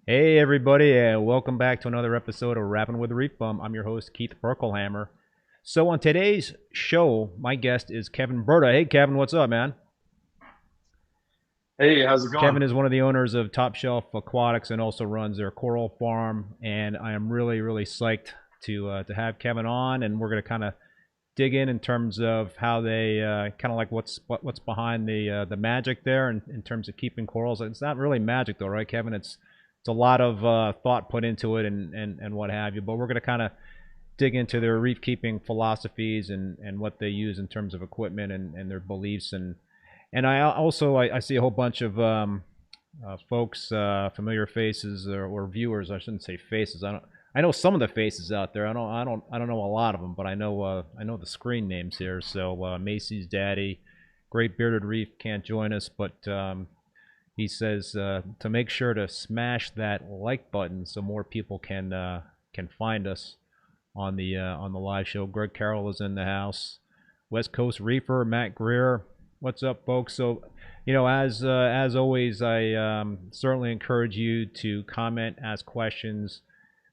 Hey everybody, and welcome back to another episode of Rappin With ReefBum. I'm your host, Keith Berkelhamer. So on today's show, my guest is Kevin Burda. Hey Kevin, what's up, man? Hey, how's it going? Kevin is one of the owners of Top Shelf Aquatics and also runs their coral farm. And I am really psyched to have Kevin on, and we're going to kind of dig in terms of how they kind of like what's behind the magic there in terms of keeping corals. It's not really magic though, right, Kevin? It's a lot of thought put into it and what have you. But we're going to kind of dig into their reef keeping philosophies and what they use in terms of equipment and their beliefs and I also I see a whole bunch of folks, familiar faces or viewers. I shouldn't say faces. I know some of the faces out there. I don't know a lot of them, but I know the screen names here. So Macy's daddy, Great Bearded Reef can't join us, but he says to make sure to smash that like button so more people can find us on the live show. Greg Carroll is in the house. West Coast Reefer, Matt Greer. What's up, folks? So, as always, I certainly encourage you to comment, ask questions.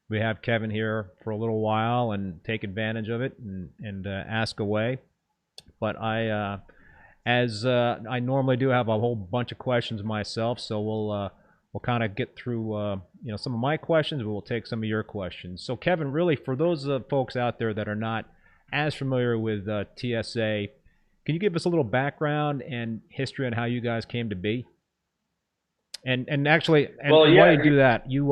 We have Kevin here for a little while and take advantage of it and ask away. But as I normally do, have a whole bunch of questions myself, so we'll kind of get through some of my questions, but we'll take some of your questions. So, Kevin, really, for those folks out there that are not as familiar with TSA, can you give us a little background and history on how you guys came to be? And actually, Well, and while yeah. you do that, you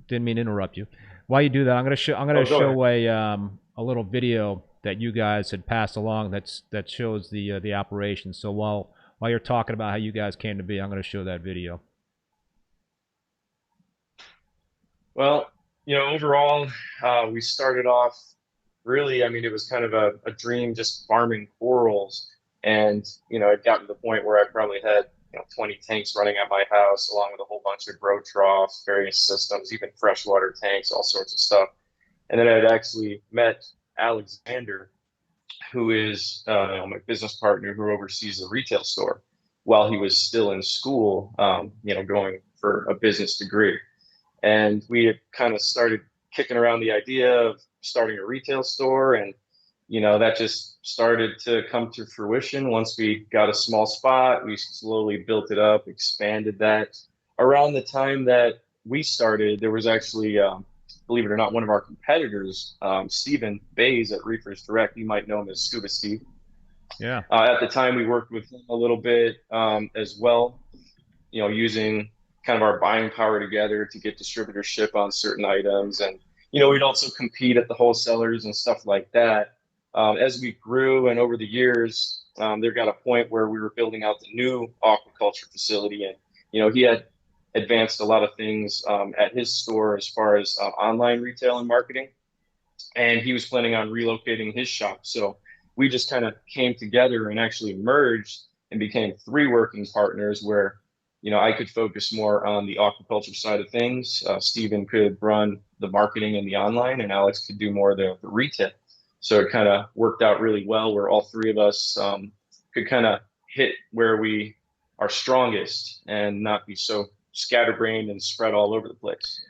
didn't mean to interrupt you. While you do that, I'm gonna Oh, go ahead. show a little video that you guys had passed along that shows the operation. So while you're talking about how you guys came to be, I'm gonna show that video. Well, overall, we started off really, I mean, it was kind of a dream just farming corals. And, it got to the point where I probably had, 20 tanks running at my house, along with a whole bunch of grow troughs, various systems, even freshwater tanks, all sorts of stuff. And then I had actually met Alexander, who is my business partner who oversees the retail store while he was still in school, going for a business degree. And we had kind of started kicking around the idea of starting a retail store. And, that just started to come to fruition. Once we got a small spot, we slowly built it up, expanded that. Around the time that we started, there was actually, believe it or not, one of our competitors, Stephen Bays at Reefers Direct. You might know him as Scuba Steve. Yeah. At the time, we worked with him a little bit as well, using kind of our buying power together to get distributorship on certain items. And, we'd also compete at the wholesalers and stuff like that. As we grew and over the years, there got a point where we were building out the new aquaculture facility. And, he had advanced a lot of things at his store as far as online retail and marketing. And he was planning on relocating his shop. So we just kind of came together and actually merged and became three working partners where, I could focus more on the aquaculture side of things. Stephen could run the marketing and the online, and Alex could do more of the retail. So it kind of worked out really well where all three of us could kind of hit where we are strongest and not be so scatterbrained and spread all over the place.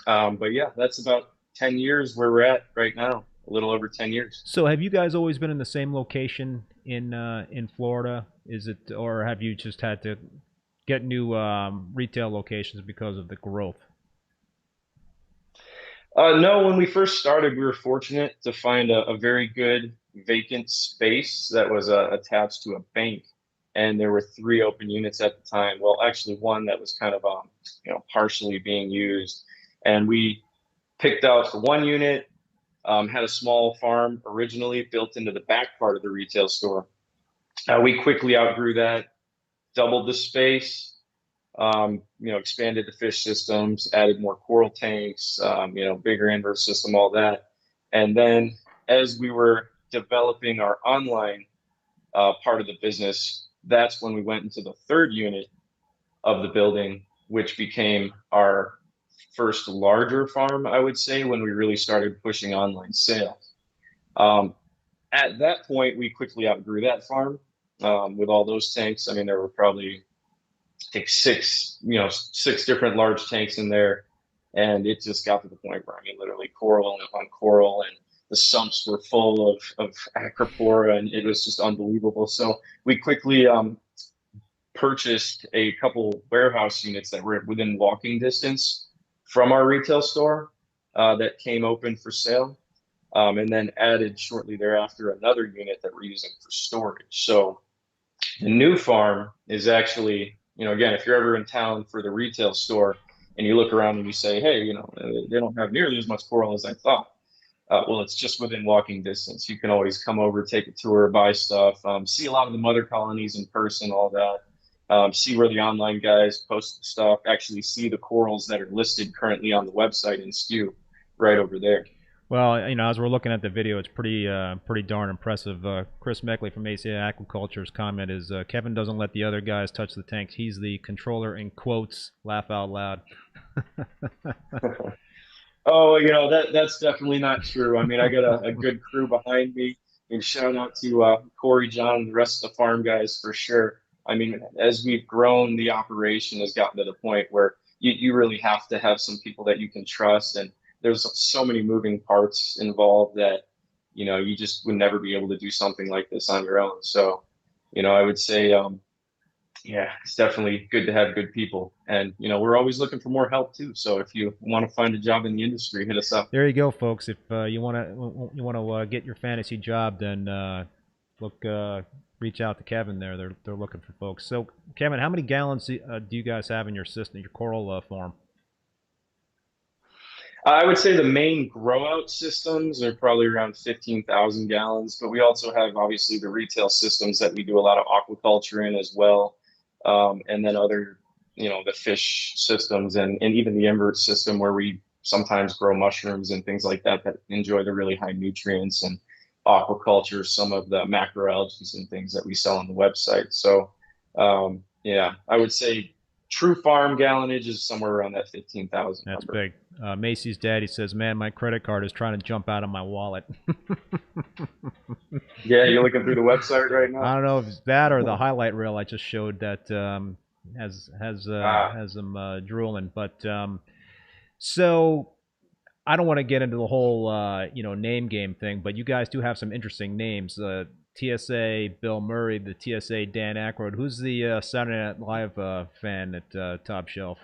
But yeah, that's about 10 years where we're at right now, a little over 10 years. So have you guys always been in the same location in Florida? Is it, or have you just had to get new retail locations because of the growth? No, when we first started, we were fortunate to find a very good vacant space that was attached to a bank. And there were three open units at the time. Well, actually, one that was kind of partially being used. And we picked out the one unit, had a small farm originally built into the back part of the retail store. We quickly outgrew that, doubled the space, expanded the fish systems, added more coral tanks, bigger inverse system, all that. And then as we were developing our online part of the business, that's when we went into the third unit of the building, which became our first larger farm, I would say, when we really started pushing online sales. Um, at that point, we quickly outgrew that farm with all those tanks. I mean, there were probably think six different large tanks in there. And it just got to the point where, I mean, literally coral on coral, and the sumps were full of acropora, and it was just unbelievable. So we quickly purchased a couple warehouse units that were within walking distance from our retail store that came open for sale. And then added shortly thereafter another unit that we're using for storage. So the new farm is actually, again, if you're ever in town for the retail store and you look around and you say, hey, they don't have nearly as much coral as I thought. Well, it's just within walking distance. You can always come over, take a tour, buy stuff, see a lot of the mother colonies in person, all that. See where the online guys post stuff, actually see the corals that are listed currently on the website in SKU right over there. Well, as we're looking at the video, it's pretty darn impressive. Chris Meckley from ACA Aquaculture's comment is, Kevin doesn't let the other guys touch the tanks. He's the controller, in quotes. Laugh out loud. Oh, that's definitely not true. I mean, I got a good crew behind me. And shout out to Corey, John, and the rest of the farm guys for sure. I mean, as we've grown, the operation has gotten to the point where you really have to have some people that you can trust, and there's so many moving parts involved that you just would never be able to do something like this on your own. So I would say yeah, it's definitely good to have good people, and we're always looking for more help too. So if you want to find a job in the industry, hit us up. There you go, folks. If you want to get your fantasy job, then reach out to Kevin there. They're looking for folks. So Kevin, how many gallons do you guys have in your system, your coral farm? I would say the main grow out systems are probably around 15,000 gallons, but we also have obviously the retail systems that we do a lot of aquaculture in as well. And then other, the fish systems, and even the invert system where we sometimes grow mushrooms and things like that enjoy the really high nutrients, and aquaculture, some of the macroalgae and things that we sell on the website. So, yeah, I would say true farm gallonage is somewhere around that 15,000. That's number. big. Macy's daddy says, man, my credit card is trying to jump out of my wallet. Yeah, you're looking through the website right now? I don't know if it's that or the highlight reel I just showed that has them drooling. But so I don't want to get into the whole name game thing, but you guys do have some interesting names. TSA Bill Murray, the TSA Dan Aykroyd. Who's the Saturday Night Live fan at Top Shelf?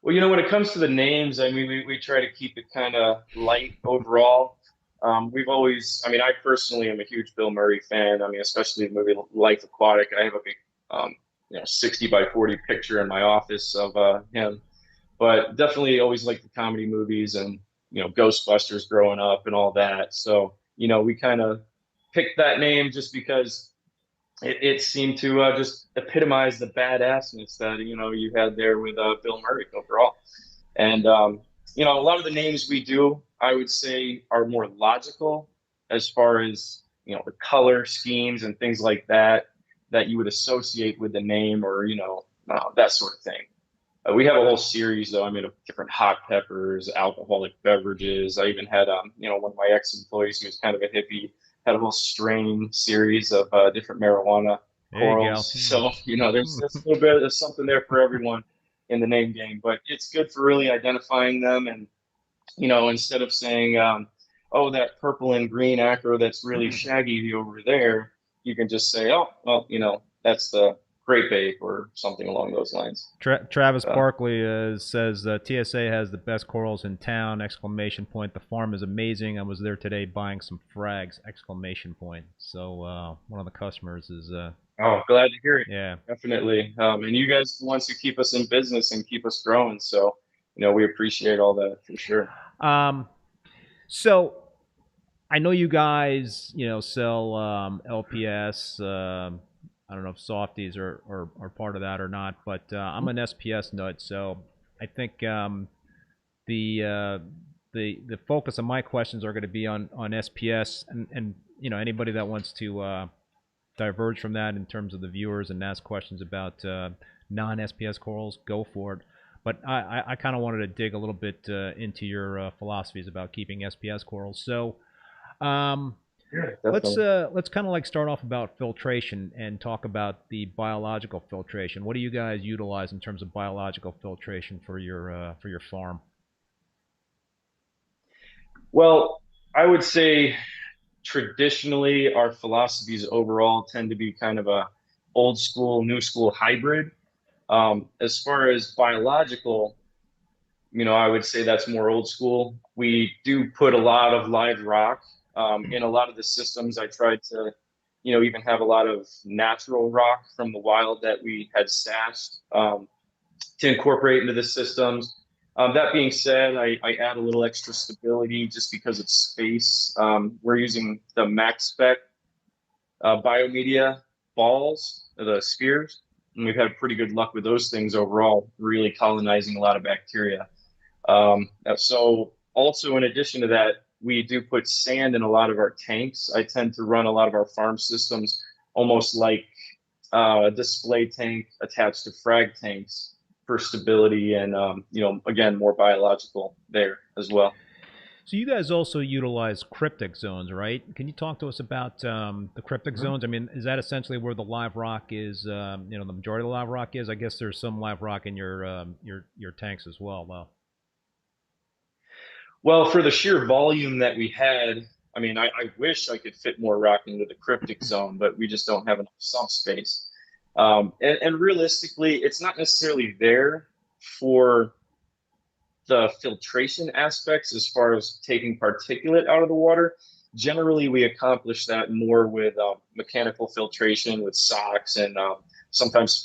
Well, when it comes to the names, I mean, we try to keep it kind of light overall. We've always, I mean, I personally am a huge Bill Murray fan. I mean, especially the movie Life Aquatic. I have a big, 60 by 40 picture in my office of him. But definitely always liked the comedy movies, and, Ghostbusters growing up and all that. So, we kind of picked that name just because it seemed to just epitomize the badassness that you had there with Bill Murray overall. And a lot of the names we do, I would say, are more logical as far as the color schemes and things like that you would associate with the name, or that sort of thing. We have a whole series, though. I mean, of different hot peppers, alcoholic beverages. I even had one of my ex-employees who was kind of a hippie, had a whole strain series of different marijuana corals. So, there's a little bit of something there for everyone in the name game, but it's good for really identifying them. And, instead of saying, oh, that purple and green acro that's really shaggy over there, you can just say, oh, well, that's the Great Bake or something along those lines. Travis Barkley says TSA has the best corals in town! Exclamation point. The farm is amazing. I was there today buying some frags! Exclamation point. So one of the customers is. Oh, glad to hear it. Yeah, definitely. And you guys are the ones who keep us in business and keep us growing. So we appreciate all that for sure. So I know you guys sell LPS. I don't know if softies are part of that or not, but I'm an SPS nut, so I think the focus of my questions are going to be on SPS, and anybody that wants to diverge from that in terms of the viewers and ask questions about non-SPS corals, go for it. But I kind of wanted to dig a little bit into your philosophies about keeping SPS corals. So Yeah, definitely. Let's kind of like start off about filtration and talk about the biological filtration. What do you guys utilize in terms of biological filtration for your farm? Well, I would say traditionally our philosophies overall tend to be kind of a old school, new school hybrid. As far as biological, I would say that's more old school. We do put a lot of live rock in a lot of the systems. I tried to, even have a lot of natural rock from the wild that we had stashed to incorporate into the systems. That being said, I add a little extra stability just because of space. We're using the Maxspect biomedia balls, the spheres, and we've had pretty good luck with those things overall, really colonizing a lot of bacteria. So also in addition to that, we do put sand in a lot of our tanks. I tend to run a lot of our farm systems almost like a display tank attached to frag tanks for stability and again more biological there as well. So you guys also utilize cryptic zones, right? Can you talk to us about the cryptic Mhm. zones? I mean, is that essentially where the live rock is? The majority of the live rock is. I guess there's some live rock in your tanks as well, though. Well, for the sheer volume that we had, I mean, I wish I could fit more rock into the cryptic zone, but we just don't have enough sump space. And realistically, it's not necessarily there for the filtration aspects as far as taking particulate out of the water. Generally, we accomplish that more with mechanical filtration with socks and sometimes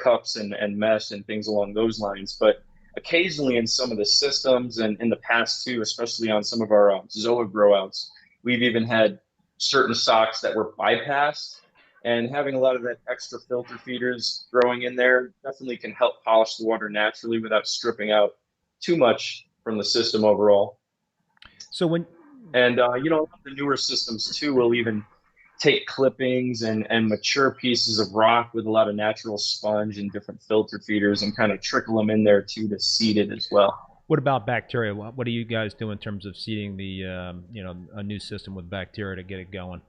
cups and mesh and things along those lines. But occasionally, in some of the systems and in the past too, especially on some of our Zoa growouts, we've even had certain socks that were bypassed. And having a lot of that extra filter feeders growing in there definitely can help polish the water naturally without stripping out too much from the system overall. So when And the newer systems too will even take clippings and mature pieces of rock with a lot of natural sponge and different filter feeders and kind of trickle them in there too to seed it as well. What about bacteria? What do you guys do in terms of seeding the a new system with bacteria to get it going?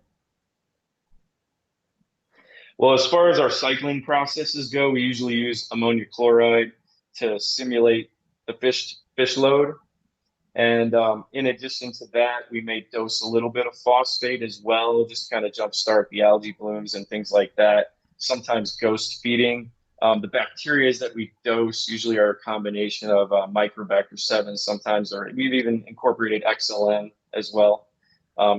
Well, as far as our cycling processes go, we usually use ammonia chloride to simulate the fish load. And in addition to that, we may dose a little bit of phosphate as well, just kind of jumpstart the algae blooms and things like that. Sometimes ghost feeding. The bacteria that we dose usually are a combination of Microbacter 7. Sometimes we've even incorporated XLN as well.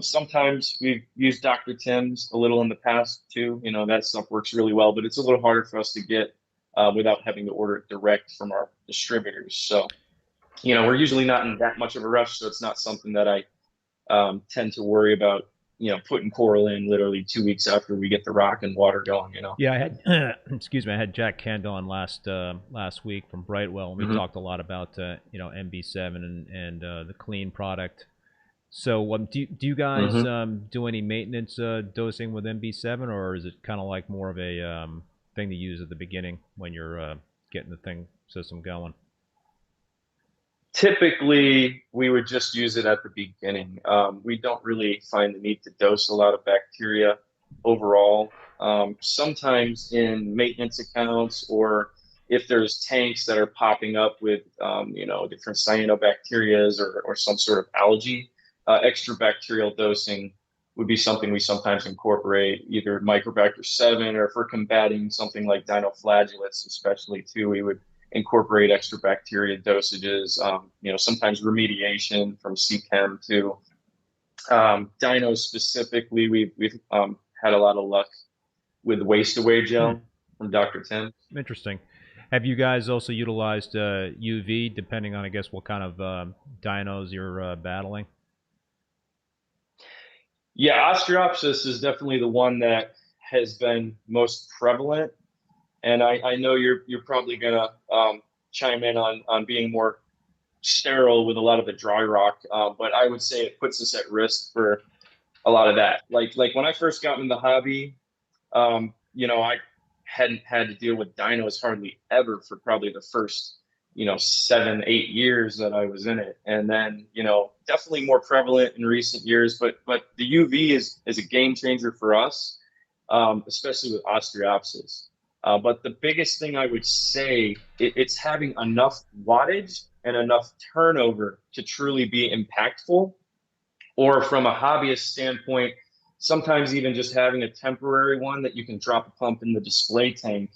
Sometimes we've used Dr. Tim's a little in the past too. That stuff works really well, but it's a little harder for us to get without having to order it direct from our distributors. So we're usually not in that much of a rush, so it's not something that I tend to worry about, putting coral in literally 2 weeks after we get the rock and water going. Yeah, I had excuse me, I had Jack Kendall on last week from Brightwell, and we Hmm. talked a lot about MB7 and the clean product. So, do you guys Hmm. do any maintenance dosing with MB7, or is it kind of like more of a thing to use at the beginning when you're getting the thing system going? Typically, we would just use it at the beginning. We don't really find the need to dose a lot of bacteria overall. Sometimes in maintenance accounts or if there's tanks that are popping up with, different cyanobacterias or some sort of algae, extra bacterial dosing would be something we sometimes incorporate, either Microbacter 7 or if we're combating something like dinoflagellates, especially too, we would incorporate extra bacteria dosages, sometimes remediation from CChem to dinos specifically. We've had a lot of luck with WYSIWYG Hmm, gel from Dr. Tim. interesting. Have you guys also utilized UV, depending on, I guess, what kind of dinos you're battling? Yeah, Ostreopsis is definitely the one that has been most prevalent, and I know you're probably gonna chime in on being more sterile with a lot of the dry rock, but I would say it puts us at risk for a lot of that. Like when I first got in the hobby, I hadn't had to deal with dinos hardly ever for probably the first 7, 8 years that I was in it. And then, definitely more prevalent in recent years, but the UV is a game changer for us, especially with Ostreopsis. But the biggest thing I would say, it's having enough wattage and enough turnover to truly be impactful. Or from a hobbyist standpoint, sometimes even just having a temporary one that you can drop a pump in the display tank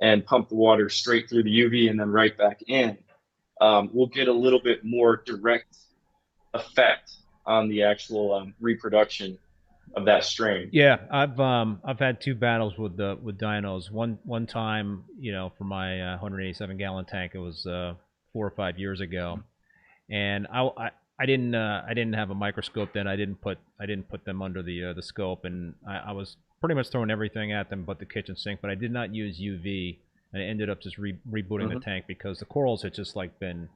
and pump the water straight through the UV and then right back in, we'll get a little bit more direct effect on the actual reproduction of that strain. Yeah, I've had two battles with dinos. One time, for my 187 gallon tank, it was 4 or 5 years ago, and I didn't have a microscope then. I didn't put them under the scope, and I was pretty much throwing everything at them but the kitchen sink. But I did not use UV, and I ended up just rebooting the Mm-hmm. tank because the corals had just like been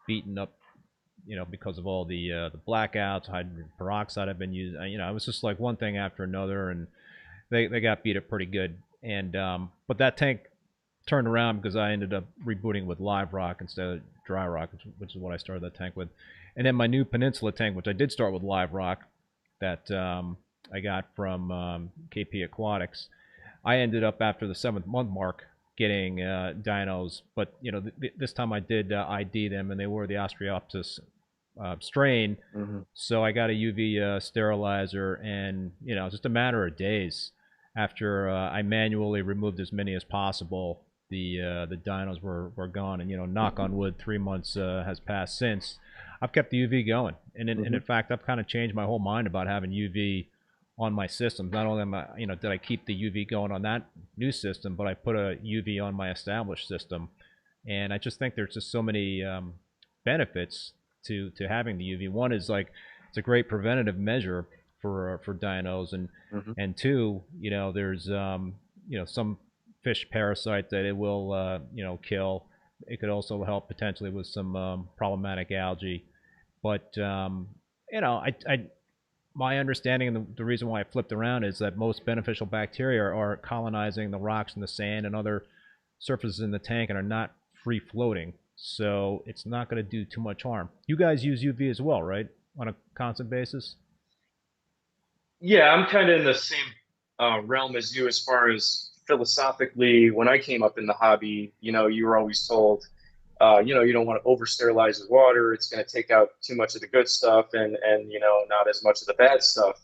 beaten up, because of all the blackouts, hydrogen peroxide I've been using. It was just like one thing after another, and they got beat up pretty good. And but that tank turned around because I ended up rebooting with live rock instead of dry rock, which is what I started that tank with. And then my new Peninsula tank, which I did start with live rock, that I got from KP Aquatics. I ended up after the 7th month mark getting dinos, but this time I did ID them, and they were the Ostreopsis strain. Mm-hmm. So I got a UV sterilizer, and just a matter of days after I manually removed as many as possible, the dinos were gone. And knock on wood, 3 months has passed since. I've kept the UV going, and in fact, I've kind of changed my whole mind about having UV on my systems. Not only am I, did I keep the UV going on that new system, but I put a UV on my established system, and I just think there's just so many benefits to having the UV. One is like it's a great preventative measure for dinos, Mm-hmm. and two, there's some fish parasites that it will kill. It could also help potentially with some problematic algae, but I my understanding and the reason why I flipped around is that most beneficial bacteria are colonizing the rocks and the sand and other surfaces in the tank and are not free floating. So it's not going to do too much harm. You guys use UV as well, right? On a constant basis? Yeah, I'm kind of in the same realm as you as far as philosophically. When I came up in the hobby, you were always told, you don't want to over sterilize the water. It's going to take out too much of the good stuff and not as much of the bad stuff.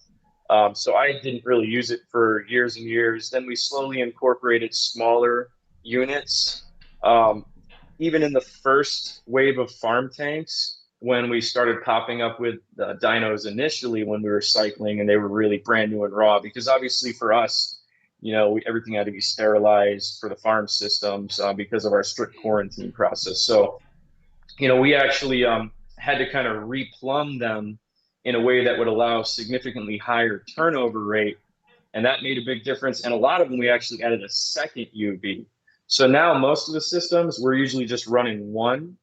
So I didn't really use it for years and years. Then we slowly incorporated smaller units. Um, Even in the first wave of farm tanks, when we started popping up with dinos initially when we were cycling and they were really brand new and raw, because obviously for us, everything had to be sterilized for the farm systems because of our strict quarantine process. So, we actually had to kind of replumb them in a way that would allow significantly higher turnover rate, and that made a big difference. And a lot of them, we actually added a second UV. So now most of the systems, we're usually just running one,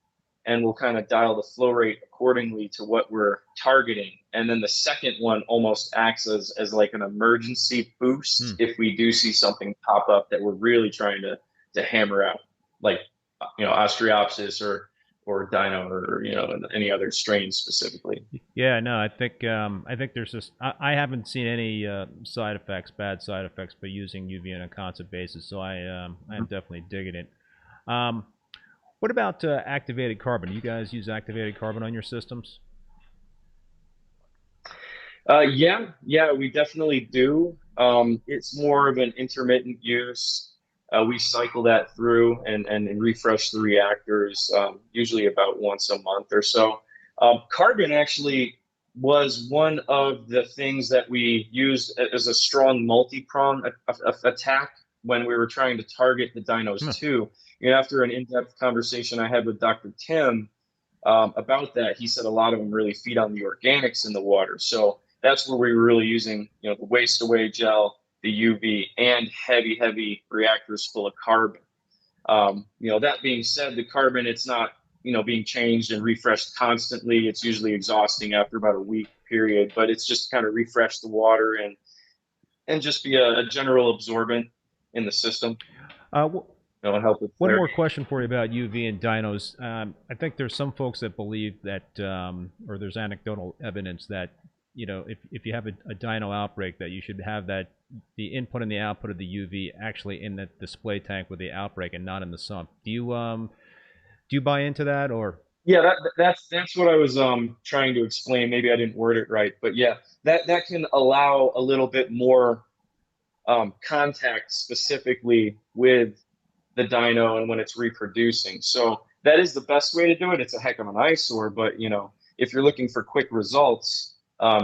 and we'll kind of dial the flow rate accordingly to what we're targeting. And then the second one almost acts as like an emergency boost Hmm. if we do see something pop up that we're really trying to hammer out, like Ostreopsis or Dino or any other strain specifically. Yeah, no, I think there's just I haven't seen any side effects, bad side effects, by using UV on a constant basis. So I'm definitely digging it. Um, what about activated carbon? You guys use activated carbon on your systems? Yeah, we definitely do. It's more of an intermittent use. We cycle that through and refresh the reactors usually about once a month or so. Carbon actually was one of the things that we used as a strong multi-prong attack when we were trying to target the dinos Hmm. too. After an in-depth conversation I had with Dr. Tim about that, he said a lot of them really feed on the organics in the water. So that's where we were really using, the waste away gel, the UV, and heavy reactors full of carbon. That being said, the carbon, it's not, being changed and refreshed constantly. It's usually exhausting after about a week period, but it's just to kind of refresh the water and just be a general absorbent in the system. and help with One more clarity. question for you about UV and dinos. I think there's some folks that believe that, or there's anecdotal evidence that, if you have a dino outbreak, that you should have that the input and the output of the UV actually in the display tank with the outbreak and not in the sump. Do you buy into that or? Yeah, that's what I was trying to explain. Maybe I didn't word it right, but yeah, that can allow a little bit more contact specifically with the dino and when it's reproducing. So that is the best way to do it. It's a heck of an eyesore, but if you're looking for quick results,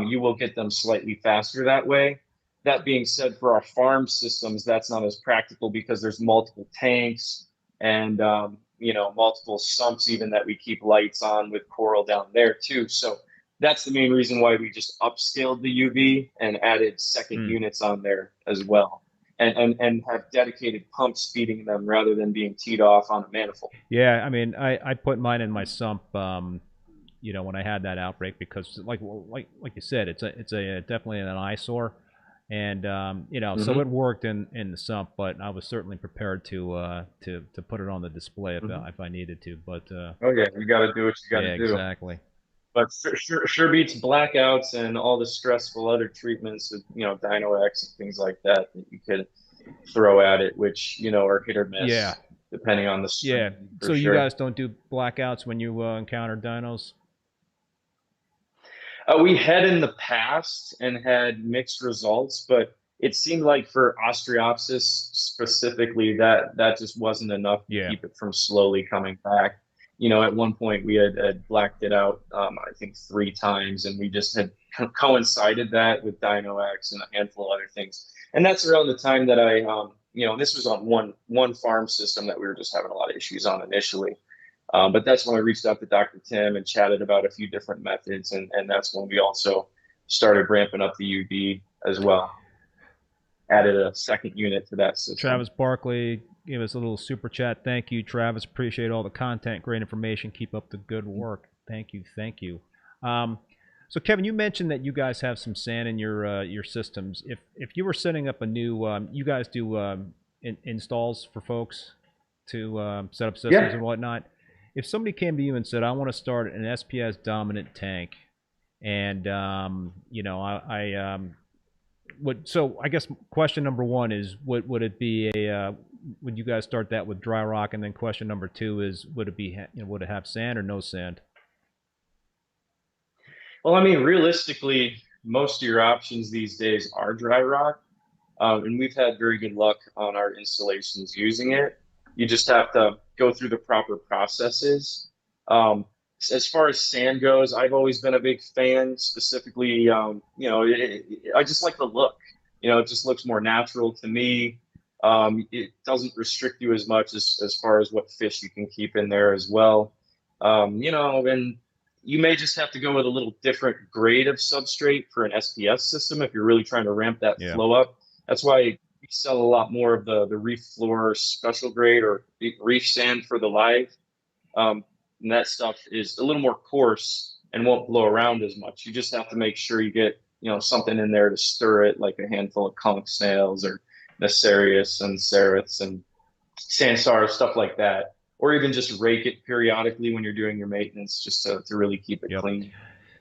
you will get them slightly faster that way. That being said, for our farm systems, that's not as practical because there's multiple tanks and multiple sumps even that we keep lights on with coral down there too. So that's the main reason why we just upscaled the UV and added second Hmm. units on there as well and have dedicated pumps feeding them rather than being teed off on a manifold. Yeah, I mean, I put mine in my sump, when I had that outbreak because, like you said, it's a definitely an eyesore, and so it Hmm. worked in the sump, but I was certainly prepared to put it on the display Hmm. if I needed to, but Oh yeah, you got to do what you got to yeah, do. exactly. But sure beats blackouts and all the stressful other treatments of Dino X and things like that that you could throw at it, which are hit or Yeah, miss depending on the yeah. strain for So you sure. guys don't do blackouts when you encounter dinos? We had in the past and had mixed results, but it seemed like for Ostreopsis specifically, that just wasn't enough to Yeah. keep it from slowly coming back. At one point we had blacked it out, I think 3 times, and we just had coincided that with Dino X and a handful of other things. And that's around the time that this was on one farm system that we were just having a lot of issues on initially. But that's when I reached out to Dr. Tim and chatted about a few different methods, and that's when we also started ramping up the UV as well. Added a second unit to that system. Travis Barkley gave us a little super chat. Thank you, Travis. Appreciate all the content, great information. Keep up the good work. Thank you, thank you. Um, so, Kevin, you mentioned that you guys have some sand in your systems. If you were setting up a new, you guys do installs for folks to set up systems Yeah. and whatnot. If somebody came to you and said, "I want to start an SPS dominant tank," and so I guess question number one is, would it be would you guys start that with dry rock? And then question number two is, would it be, would it have sand or no sand? Well, I mean, realistically, most of your options these days are dry rock, and we've had very good luck on our installations using it. You just have to go through the proper processes. Um, as far as sand goes, I've always been a big fan. Specifically, I just like the look. It just looks more natural to me. It doesn't restrict you as much as far as what fish you can keep in there as well. And you may just have to go with a little different grade of substrate for an SPS system if you're really trying to ramp that Yeah. flow up. That's why we sell a lot more of the Reef Floor special grade or Reef Sand for the live. Um, and that stuff is a little more coarse and won't blow around as much. You just have to make sure you get something in there to stir it, like a handful of conch snails or Nacerius and Ceriths and Sansar, stuff like that. Or even just rake it periodically when you're doing your maintenance just to really keep it Yep. clean.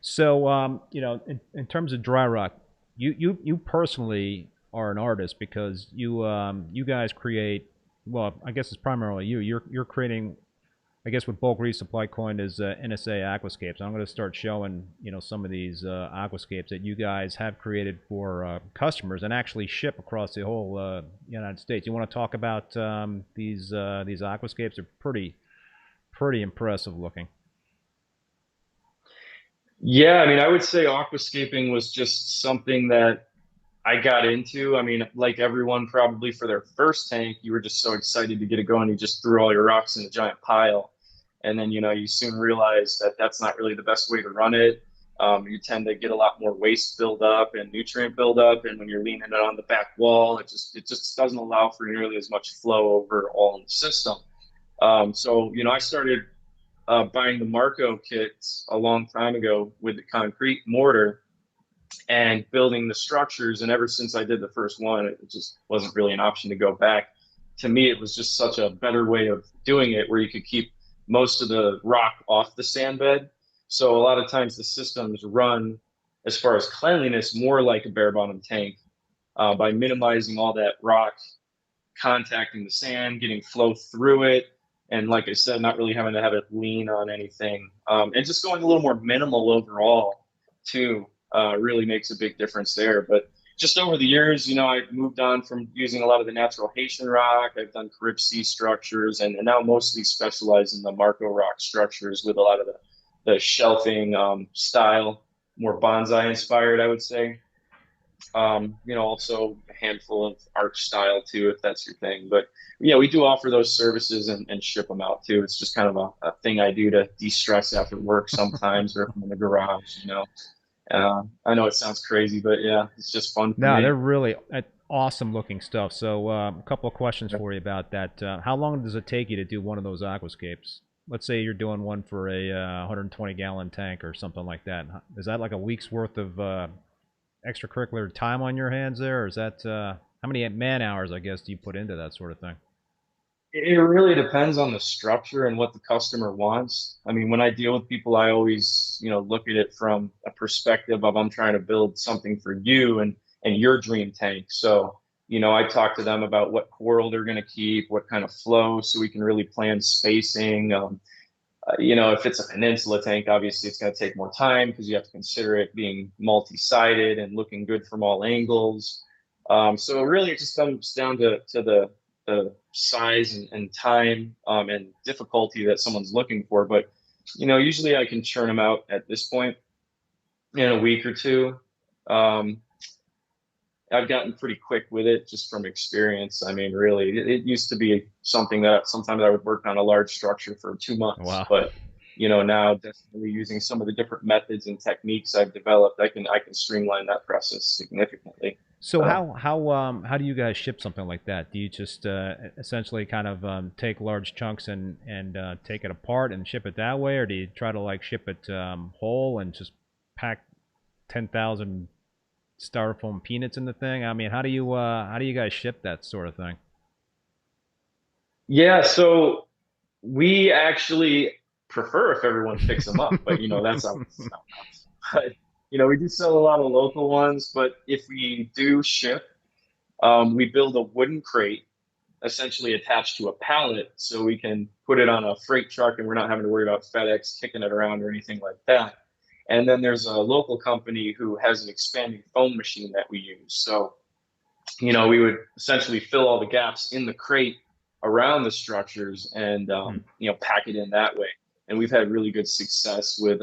So, in terms of dry rock, you personally are an artist because you guys create. Well, I guess it's primarily you. You're creating, I guess what Bulk Resupply coined as NSA aquascapes. I'm going to start showing some of these aquascapes that you guys have created for customers and actually ship across the whole United States. You want to talk about these aquascapes? They're pretty impressive looking. Yeah, I mean, I would say aquascaping was just something that I got into. I mean, like everyone probably for their first tank, you were just so excited to get it going. You just threw all your rocks in a giant pile. And then, you soon realize that that's not really the best way to run it. You tend to get a lot more waste buildup and nutrient buildup. And when you're leaning it on the back wall, it just doesn't allow for nearly as much flow overall in the system. So, I started buying the Marco kits a long time ago with the concrete mortar and building the structures. And ever since I did the first one, it just wasn't really an option to go back. to me, it was just such a better way of doing it where you could keep most of the rock off the sand bed. So a lot of times the systems run, as far as cleanliness, more like a bare bottom tank by minimizing all that rock contacting the sand, getting flow through it. And like I said, not really having to have it lean on anything. And just going a little more minimal overall, too, really makes a big difference there. But just over the years, I've moved on from using a lot of the natural Haitian rock. I've done Carib Sea structures and now mostly specialize in the Marco rock structures with a lot of the shelving style, more bonsai inspired, I would say. Also a handful of arch style too, if that's your thing. But yeah, we do offer those services and ship them out too. It's just kind of a thing I do to de-stress after work sometimes, or if I'm in the garage. I know it sounds crazy, but yeah, it's just fun for No, me. they're really awesome looking stuff. So a couple of questions for you about that. How long does it take you to do one of those aquascapes? Let's say you're doing one for a 120-gallon tank or something like that. Is that like a week's worth of extracurricular time on your hands there, or is that how many man hours, I guess, do you put into that sort of thing? It really depends on the structure and what the customer wants. I mean, when I deal with people, I always, look at it from a perspective of I'm trying to build something for you and your dream tank. So, I talk to them about what coral they're going to keep, what kind of flow, so we can really plan spacing. If it's a peninsula tank, obviously it's going to take more time because you have to consider it being multi-sided and looking good from all angles. So really, it just comes down to the size and time and difficulty that someone's looking for. But usually I can churn them out at this point in a week or two. Um, I've gotten pretty quick with it just from experience. I mean, really, it used to be something that sometimes I would work on a large structure for 2 months, Wow. but now definitely using some of the different methods and techniques I've developed, I can streamline that process significantly. So So how do you guys ship something like that? Do you just essentially kind of take large chunks and take it apart and ship it that way, or do you try to like ship it whole and just pack 10,000 styrofoam peanuts in the thing? I mean, how do you guys ship that sort of thing? yeah, so we actually prefer if everyone picks them up, but that's obviously not an option. But we do sell a lot of local ones, but if we do ship, we build a wooden crate essentially attached to a pallet so we can put it on a freight truck and we're not having to worry about FedEx kicking it around or anything like that. And then there's a local company who has an expanding foam machine that we use. So, we would essentially fill all the gaps in the crate around the structures and, Hmm. pack it in that way. And we've had really good success with,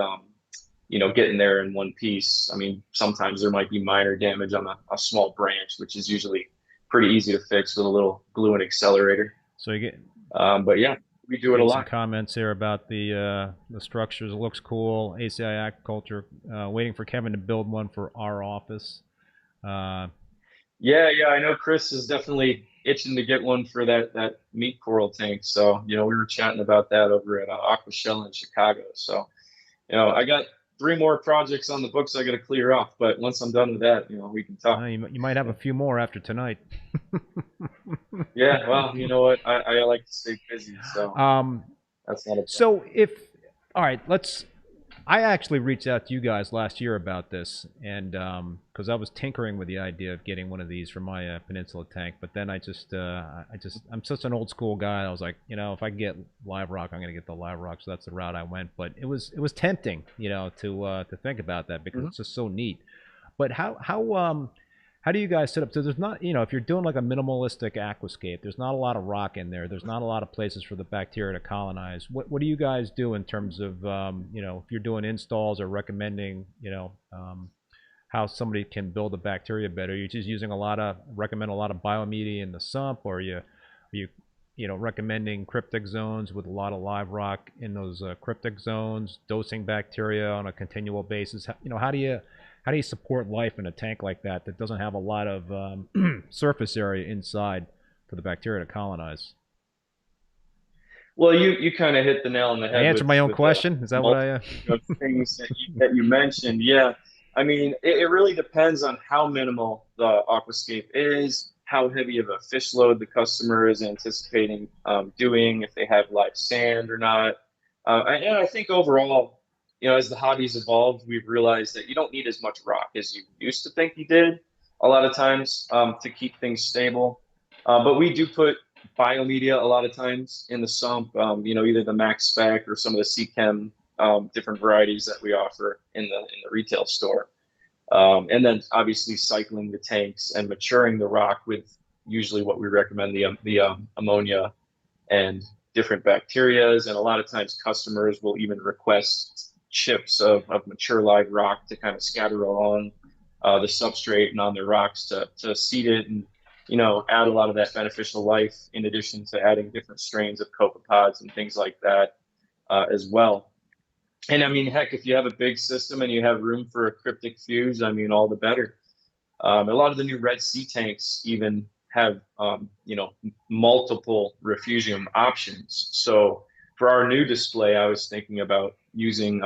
getting there in one piece. I mean, sometimes there might be minor damage on a small branch, which is usually pretty easy to fix with a little glue and accelerator. So you get But yeah, we do it a getting some lot. comments here about the structures. It looks cool. ACI Aquaculture, waiting for Kevin to build one for our office. Uh, Yeah, yeah, I know Chris is definitely itching to get one for that meat coral tank. So, we were chatting about that over at Aqua Shell in Chicago. So, I got three more projects on the books I got to clear off. But once I'm done with that, we can talk. you might have a few more after tonight. Yeah, well, you know what? I like to stay busy, so um, that's not a problem. so if all right, let's. I actually reached out to you guys last year about this, and because I was tinkering with the idea of getting one of these for my peninsula tank, but then I'm such an old school guy. I was like, if I can get live rock, I'm gonna get the live rock. So that's the route I went. But it was tempting, to think about that because Mhm. it's just so neat. But how do you guys set up? So there's not, if you're doing like a minimalistic aquascape, there's not a lot of rock in there. There's not a lot of places for the bacteria to colonize. What do you guys do in terms of, if you're doing installs or recommending, how somebody can build a bacteria bed? Are you just using recommend a lot of biomedia in the sump, or are you, recommending cryptic zones with a lot of live rock in those cryptic zones, dosing bacteria on a continual basis? How do you support life in a tank like that that doesn't have a lot of surface area inside for the bacteria to colonize? Well, you kind of hit the nail on the I head answered my own with the question. Is that what I? multitude of things that you mentioned. Yeah, I mean, it really depends on how minimal the aquascape is, how heavy of a fish load the customer is anticipating doing, if they have live sand or not. And I think overall, as the hobby's evolved, we've realized that you don't need as much rock as you used to think you did a lot of times to keep things stable. But we do put biomedia a lot of times in the sump, either the Maxspect or some of the CChem different varieties that we offer in the retail store. And then obviously cycling the tanks and maturing the rock with usually what we recommend, the ammonia and different bacterias. And a lot of times customers will even request chips of mature live rock to kind of scatter along the substrate and on their rocks to seed it and, add a lot of that beneficial life in addition to adding different strains of copepods and things like that as well. And I mean, heck, if you have a big system and you have room for a cryptic fuse, I mean, all the better. A lot of the new Red Sea tanks even have, multiple refugium options. So for our new display, I was thinking about using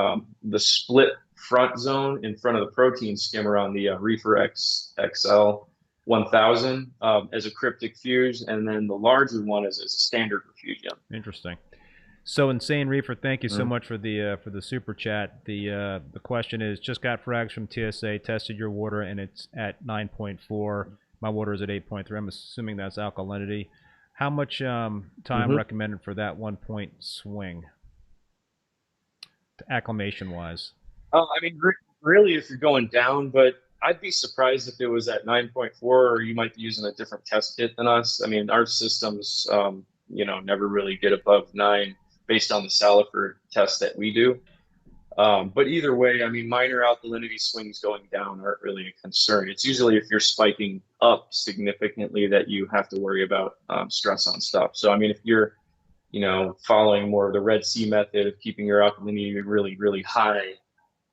the split front zone in front of the protein skimmer on the Reefer XL 1000 as a cryptic fuse, and then the larger one as a standard refugium. Interesting. So Insane Reefer, thank you so much for the super chat. The question is, just got frags from TSA, tested your water, and it's at 9.4. My water is at 8.3. I'm assuming that's alkalinity. How much time recommended for that 1 point swing, acclimation wise? I mean, really, if you're going down, but I'd be surprised if it was at 9.4, or you might be using a different test kit than us. I mean, our systems, never really get above 9 based on the Saliford test that we do. But either way, I mean, minor alkalinity swings going down aren't really a concern. It's usually if you're spiking up significantly that you have to worry about stress on stuff. So, I mean, if you're, following more of the Red Sea method of keeping your alkalinity really, really high,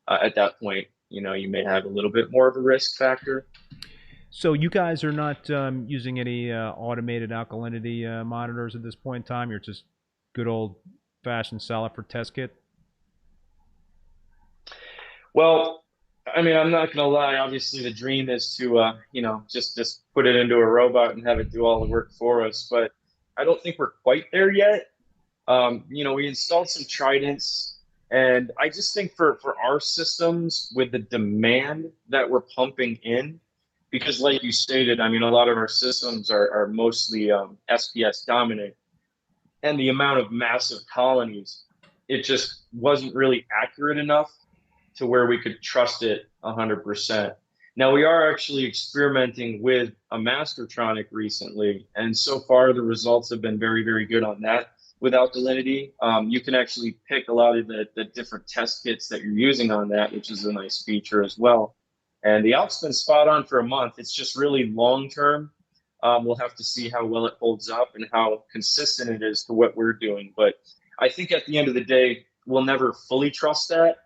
at that point, you may have a little bit more of a risk factor. So you guys are not using any automated alkalinity monitors at this point in time? You're just good old-fashioned Saliford test kit? Well, I mean, I'm not going to lie. Obviously, the dream is to, just put it into a robot and have it do all the work for us. But I don't think we're quite there yet. We installed some Tridents, and I just think for our systems with the demand that we're pumping in, because like you stated, I mean, a lot of our systems are mostly SPS dominant, and the amount of massive colonies, it just wasn't really accurate enough to where we could trust it 100%. Now, we are actually experimenting with a Mastertronic recently, and so far the results have been very, very good on that. With alkalinity, you can actually pick a lot of the different test kits that you're using on that, which is a nice feature as well. And the Alk's been spot on for a month. It's just really long-term. We'll have to see how well it holds up and how consistent it is to what we're doing. But I think at the end of the day, we'll never fully trust that.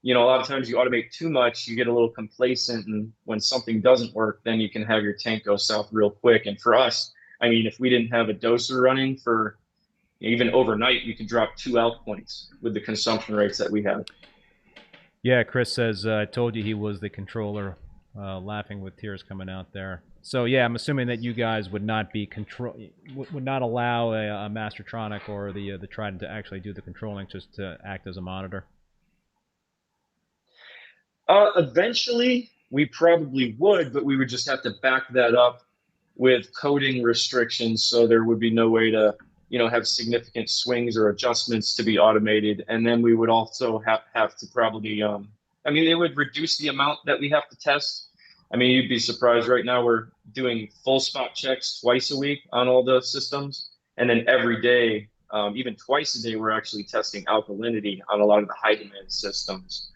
A lot of times you automate too much, you get a little complacent, and when something doesn't work, then you can have your tank go south real quick. And for us, I mean, if we didn't have a doser running for even overnight, you could drop 2 Alk points with the consumption rates that we have. Yeah, Chris says, I told you he was the controller, laughing with tears coming out there. So yeah, I'm assuming that you guys would not be would not allow a Mastertronic or the Trident to actually do the controlling, just to act as a monitor. Eventually, we probably would, but we would just have to back that up with coding restrictions, so there would be no way to, have significant swings or adjustments to be automated. And then we would also have to probably, it would reduce the amount that we have to test. I mean, you'd be surprised. Right now, we're doing full spot checks twice a week on all the systems. And then every day, even twice a day, we're actually testing alkalinity on a lot of the high demand systems,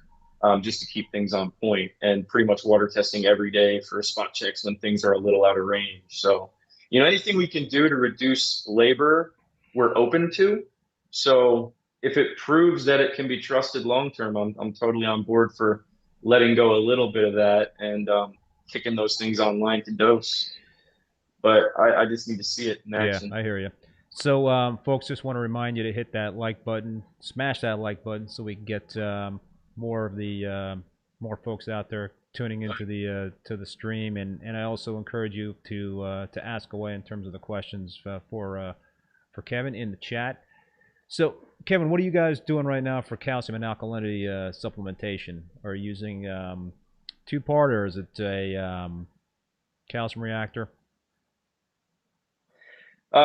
just to keep things on point, and pretty much water testing every day for spot checks when things are a little out of range. So, anything we can do to reduce labor, we're open to. So if it proves that it can be trusted long-term, I'm totally on board for letting go a little bit of that and kicking those things online to dose. But I just need to see it in action. Yeah, I hear you. So, folks, just want to remind you to hit that like button, smash that like button, so we can get more folks out there tuning into the to the stream, and I also encourage you to ask away in terms of the questions for Kevin in the chat. So, Kevin, what are you guys doing right now for calcium and alkalinity supplementation? Are you using two-part, or is it a calcium reactor?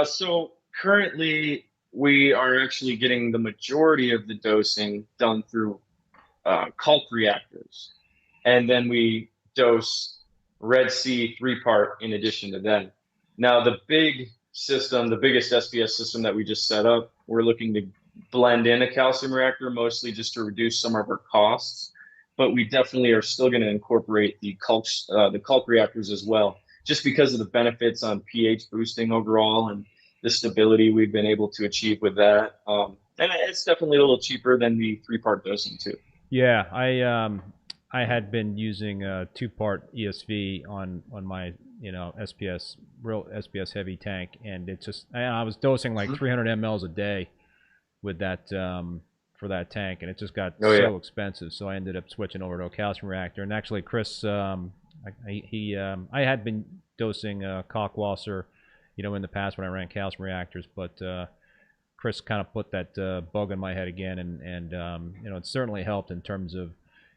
So currently, we are actually getting the majority of the dosing done through Kalk reactors, and then we dose Red Sea 3-part in addition to them. Now, the big system, the biggest SPS system that we just set up, we're looking to blend in a calcium reactor, mostly just to reduce some of our costs. But we definitely are still going to incorporate the Kalk reactors as well, just because of the benefits on pH boosting overall and the stability we've been able to achieve with that. And it's definitely a little cheaper than the 3-part dosing too. Yeah, I had been using a 2-part ESV on my SPS, real SPS heavy tank, and it just, I was dosing like 300 mLs a day with that for that tank, and it just got so expensive. So I ended up switching over to a calcium reactor. And actually, Chris, I had been dosing Kalkwasser, in the past when I ran calcium reactors, but Chris kind of put that bug in my head again, and it certainly helped in terms of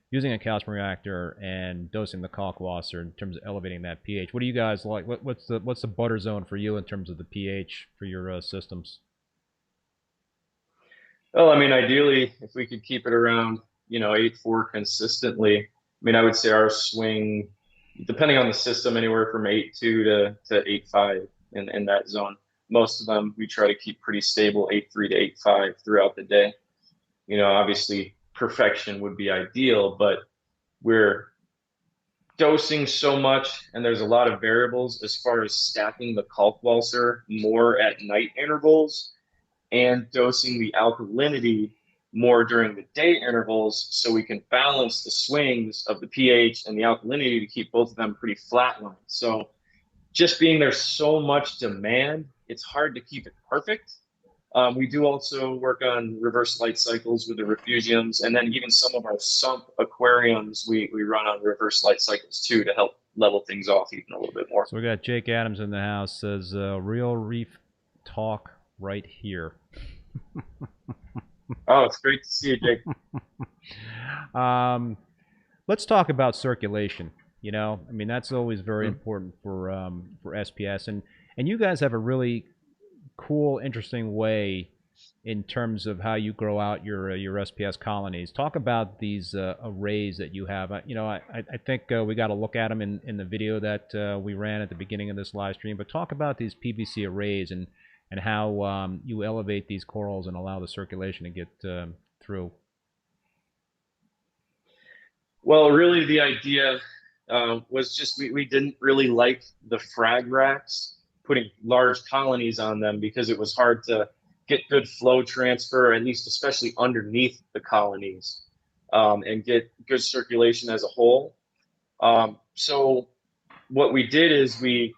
using a calcium reactor and dosing the Kalkwasser in terms of elevating that pH. What do you guys like? What's the butter zone for you in terms of the pH for your systems? Well, I mean, ideally, if we could keep it around, 8.4 consistently. I mean, I would say our swing, depending on the system, anywhere from 8.2 to 8.5 in that zone. Most of them we try to keep pretty stable, 8.3 to 8.5 throughout the day. Obviously perfection would be ideal, but we're dosing so much and there's a lot of variables as far as stacking the Kalkwasser more at night intervals and dosing the alkalinity more during the day intervals, so we can balance the swings of the pH and the alkalinity to keep both of them pretty flatlined. So just being there's so much demand, it's hard to keep it perfect. We do also work on reverse light cycles with the refugiums, and then even some of our sump aquariums, we run on reverse light cycles too to help level things off even a little bit more. So we got Jake Adams in the house, says real reef talk right here. Oh, it's great to see you, Jake. Let's talk about circulation. I mean, that's always very important for SPS, and you guys have a really cool, interesting way in terms of how you grow out your SPS colonies. Talk about these arrays that you have. I think we got to look at them in the video that we ran at the beginning of this live stream. But talk about these PVC arrays and how you elevate these corals and allow the circulation to get through. Well, really, the idea was just we didn't really like the frag racks, putting large colonies on them, because it was hard to get good flow transfer, at least especially underneath the colonies, and get good circulation as a whole. So what we did is we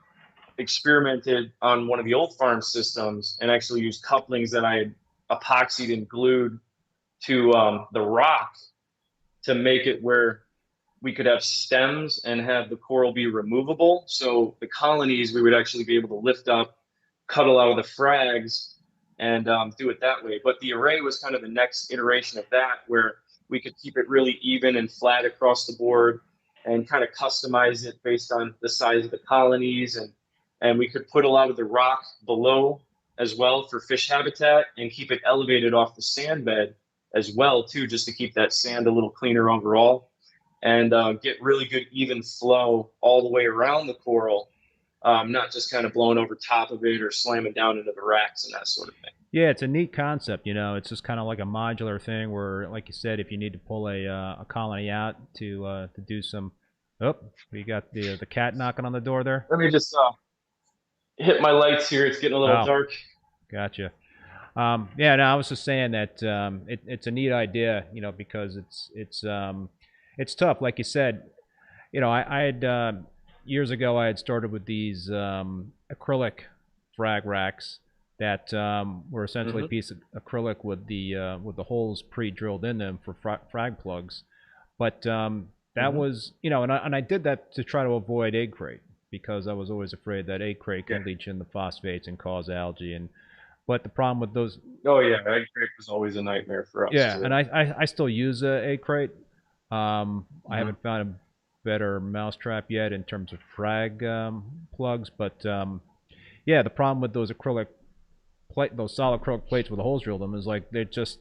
experimented on one of the old farm systems and actually used couplings that I had epoxied and glued to the rock to make it where we could have stems and have the coral be removable. So the colonies, we would actually be able to lift up, cuddle out of the frags, and do it that way. But the array was kind of the next iteration of that, where we could keep it really even and flat across the board and kind of customize it based on the size of the colonies. And we could put a lot of the rock below as well for fish habitat and keep it elevated off the sand bed as well, too, just to keep that sand a little cleaner overall, and get really good even flow all the way around the coral, not just kind of blowing over top of it or slamming down into the racks and that sort of thing. Yeah, it's a neat concept. It's just kind of like a modular thing where, like you said, if you need to pull a colony out to do some. Oh, we got the cat knocking on the door there. Let me just hit my lights here. It's getting a little dark. Gotcha. Yeah, no, I was just saying that it's a neat idea, because it's tough. Like you said, I had years ago I had started with these acrylic frag racks that were essentially a piece of acrylic with the holes pre-drilled in them for frag plugs. But that was, you know, and I did that to try to avoid egg crate because I was always afraid that egg crate Yeah. can leach in the phosphates and cause algae. And but the problem with those, Oh yeah, egg crepe was always a nightmare for us yeah, and too. I still use egg crate. I Hmm. haven't found a better mousetrap yet in terms of frag plugs, but yeah, the problem with those acrylic plate, those solid acrylic plates with the holes drilled in them is like they're just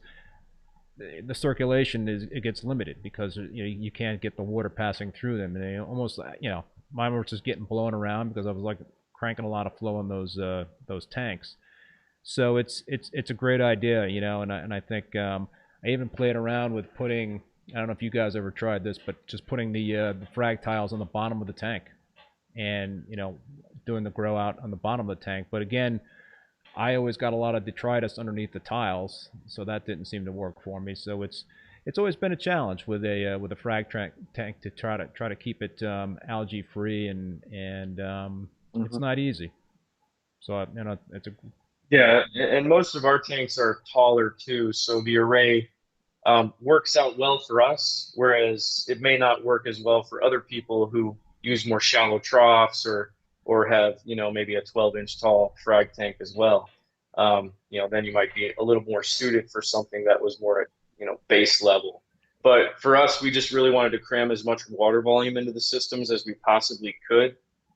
the circulation is it gets limited because you know you can't get the water passing through them, and they almost you know mine were just getting blown around because I was like cranking a lot of flow in those tanks. So it's a great idea, you know, and I think I even played around with putting. I don't know if you guys ever tried this, but just putting the frag tiles on the bottom of the tank, and you know, doing the grow out on the bottom of the tank. But again, I always got a lot of detritus underneath the tiles, so that didn't seem to work for me. So it's always been a challenge with a frag tank to try to keep it algae free, and it's Hmm. not easy. So you know, it's a Yeah, and most of our tanks are taller too, so the array works out well for us, whereas it may not work as well for other people who use more shallow troughs or have, you know, maybe a 12-inch tall frag tank as well. You know, then you might be a little more suited for something that was more at, you know, base level. But for us, we just really wanted to cram as much water volume into the systems as we possibly could.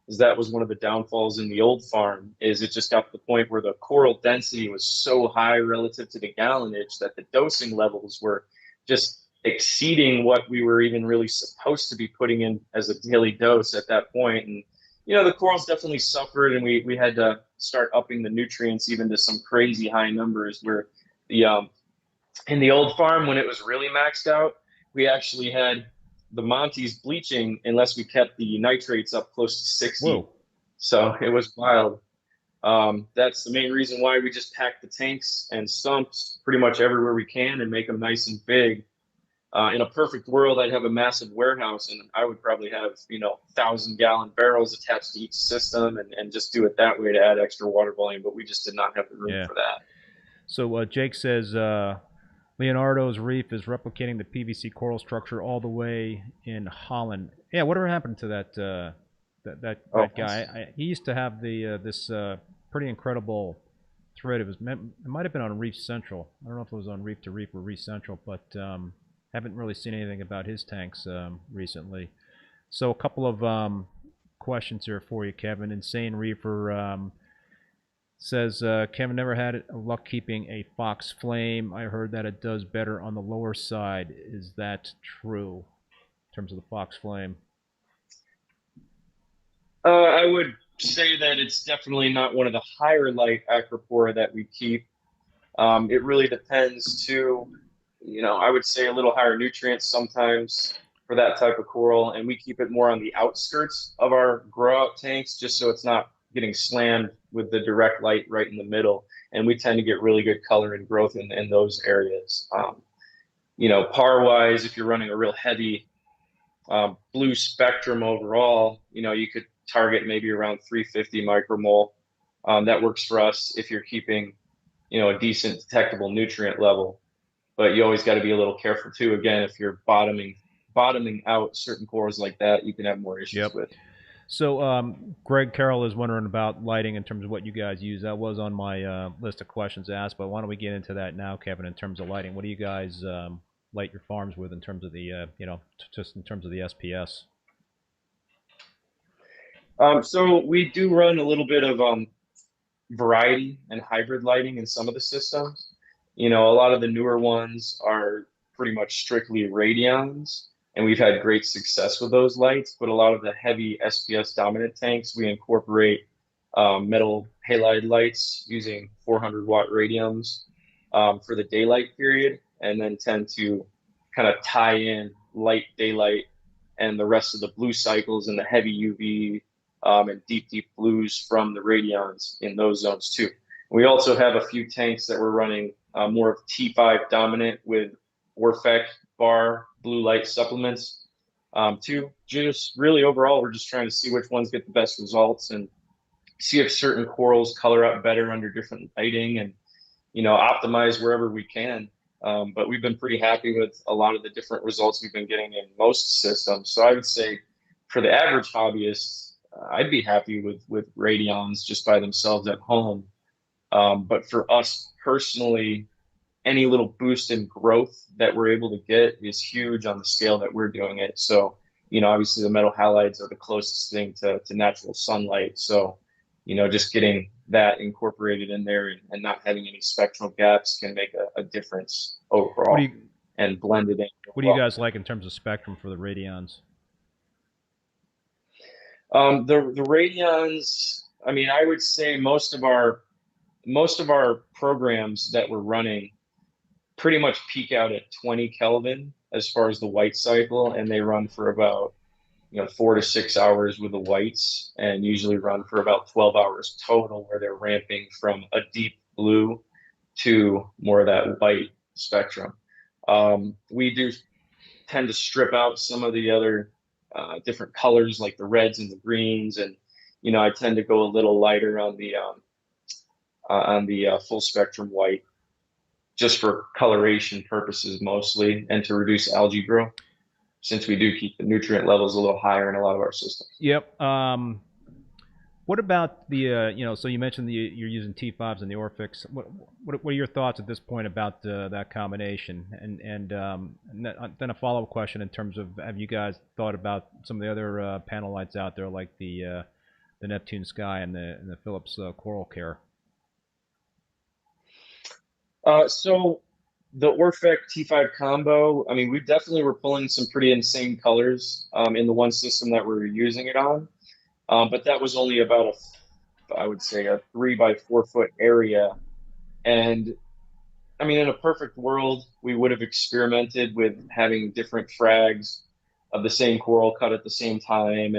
Is that was one of the downfalls in the old farm is it just got to the point where the coral density was so high relative to the gallonage that the dosing levels were just exceeding what we were even really supposed to be putting in as a daily dose at that point. And you know, the corals definitely suffered, and we had to start upping the nutrients even to some crazy high numbers. Where the in the old farm when it was really maxed out, we actually had the Montes bleaching unless we kept the nitrates up close to 60. whoa. So it was wild. That's the main reason why we just pack the tanks and stumps pretty much everywhere we can and make them nice and big. In a perfect world, I'd have a massive warehouse and I would probably have, you know, 1,000-gallon barrels attached to each system and just do it that way to add extra water volume. But we just did not have the room Yeah. for that. So Jake says Leonardo's reef is replicating the PVC coral structure all the way in Holland. Yeah, whatever happened to Oh, that guy? He used to have the this pretty incredible thread. It might have been on Reef Central. I don't know if it was on Reef to Reef or Reef Central, but haven't really seen anything about his tanks recently. So a couple of questions here for you, Kevin. Insane Reefer says Kevin never had luck keeping a fox flame. I heard that it does better on the lower side. Is that true in terms of the fox flame? I would say that it's definitely not one of the higher light acropora that we keep. It really depends too. You know, I would say a little higher nutrients sometimes for that type of coral, and we keep it more on the outskirts of our grow out tanks just so it's not getting slammed with the direct light right in the middle. And we tend to get really good color and growth in those areas. You know, par wise, if you're running a real heavy blue spectrum overall, you know, you could target maybe around 350 micromole. That works for us if you're keeping, you know, a decent detectable nutrient level. But you always got to be a little careful too. Again, if you're bottoming out certain cores like that, you can have more issues Yep. with. So Greg Carroll is wondering about lighting in terms of what you guys use. That was on my list of questions to ask, but why don't we get into that now, Kevin? In terms of lighting, what do you guys light your farms with in terms of the you know just in terms of the SPS? So we do run a little bit of variety and hybrid lighting in some of the systems. You know, a lot of the newer ones are pretty much strictly radions, and we've had great success with those lights. But a lot of the heavy SPS dominant tanks, we incorporate metal halide lights using 400-watt radiums for the daylight period, and then tend to kind of tie in light daylight and the rest of the blue cycles and the heavy UV and deep blues from the radions in those zones too. We also have a few tanks that we're running more of T5 dominant with Orfec bar blue light supplements too. Just really overall, we're just trying to see which ones get the best results and see if certain corals color up better under different lighting and, you know, optimize wherever we can. but we've been pretty happy with a lot of the different results we've been getting in most systems. So I would say for the average hobbyist, I'd be happy with radions just by themselves at home. But for us personally, any little boost in growth that we're able to get is huge on the scale that we're doing it. So, obviously the metal halides are the closest thing to natural sunlight. So, just getting that incorporated in there and not having any spectral gaps can make a difference What do overall you and blend it in What do you well. guys like in terms of spectrum for the radions? The radions, I mean, I would say most of our programs that we're running pretty much peak out at 20 Kelvin as far as the white cycle, and they run for about 4 to 6 hours with the whites, and usually run for about 12 hours total, where they're ramping from a deep blue to more of that white spectrum. We do tend to strip out some of the other different colors like the reds and the greens, and I tend to go a little lighter on the full spectrum white, just for coloration purposes mostly, and to reduce algae growth, since we do keep the nutrient levels a little higher in a lot of our systems. Yep. What about the so you mentioned you're using T5s and the Orphix. What are your thoughts at this point about that combination? And then a follow-up question in terms of, have you guys thought about some of the other panel lights out there, like the Neptune Sky and the Philips Coral Care? So the Orphec T5 combo, I mean, we definitely were pulling some pretty insane colors in the one system that we were using it on. But that was only about I would say a 3 by 4 foot area. And I mean, in a perfect world, we would have experimented with having different frags of the same coral cut at the same time,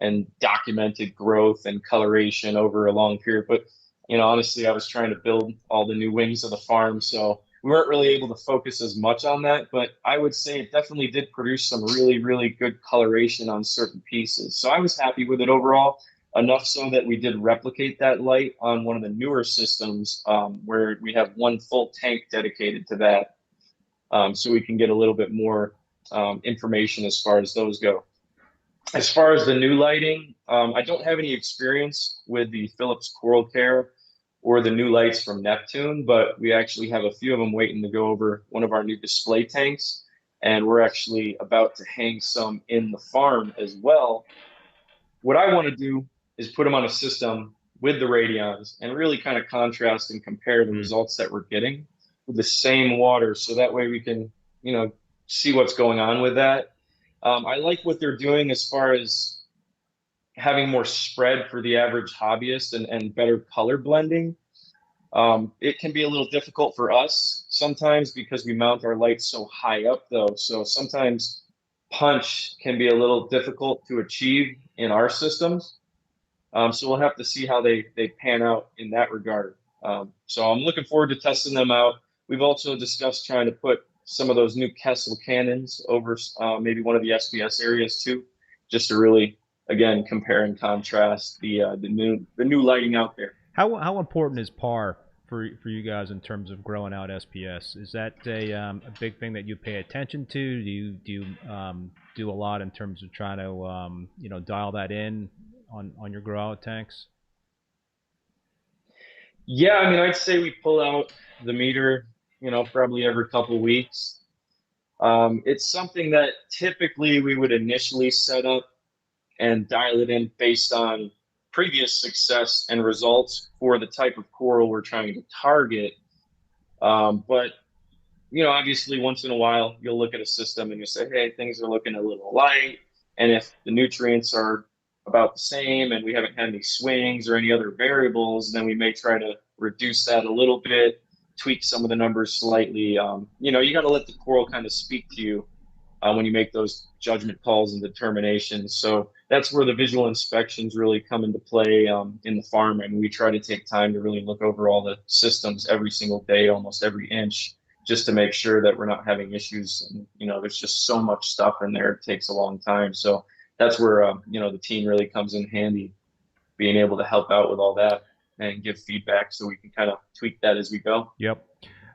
and documented growth and coloration over a long period. But honestly, I was trying to build all the new wings of the farm, so we weren't really able to focus as much on that. But I would say it definitely did produce some really, really good coloration on certain pieces. So I was happy with it overall, enough so that we did replicate that light on one of the newer systems, where we have one full tank dedicated to that, so we can get a little bit more information as far as those go. As far as the new lighting, I don't have any experience with the Philips Coral Care or the new lights from Neptune, but we actually have a few of them waiting to go over one of our new display tanks. And we're actually about to hang some in the farm as well. What I want to do is put them on a system with the radions and really kind of contrast and compare the results that we're getting with the same water. So that way we can, see what's going on with that. I like what they're doing as far as having more spread for the average hobbyist, and better color blending. It can be a little difficult for us sometimes because we mount our lights so high up, though. So sometimes punch can be a little difficult to achieve in our systems. So we'll have to see how they pan out in that regard. So I'm looking forward to testing them out. We've also discussed trying to put some of those new Kessel cannons over maybe one of the SPS areas too, just to really, again, compare and contrast the new lighting out there. How important is PAR for you guys in terms of growing out SPS? Is that a big thing that you pay attention to? Do you do a lot in terms of trying to dial that in on your grow out tanks? Yeah, I mean, I'd say we pull out the meter, probably every couple of weeks. It's something that typically we would initially set up and dial it in based on previous success and results for the type of coral we're trying to target. But obviously, once in a while, you'll look at a system and you say, hey, things are looking a little light. And if the nutrients are about the same and we haven't had any swings or any other variables, then we may try to reduce that a little bit, tweak some of the numbers slightly. You got to let the coral kind of speak to you when you make those judgment calls and determinations. So that's where the visual inspections really come into play in the farm. And we try to take time to really look over all the systems every single day, almost every inch, just to make sure that we're not having issues. And, there's just so much stuff in there. It takes a long time. So that's where, the team really comes in handy, being able to help out with all that and give feedback so we can kind of tweak that as we go. Yep.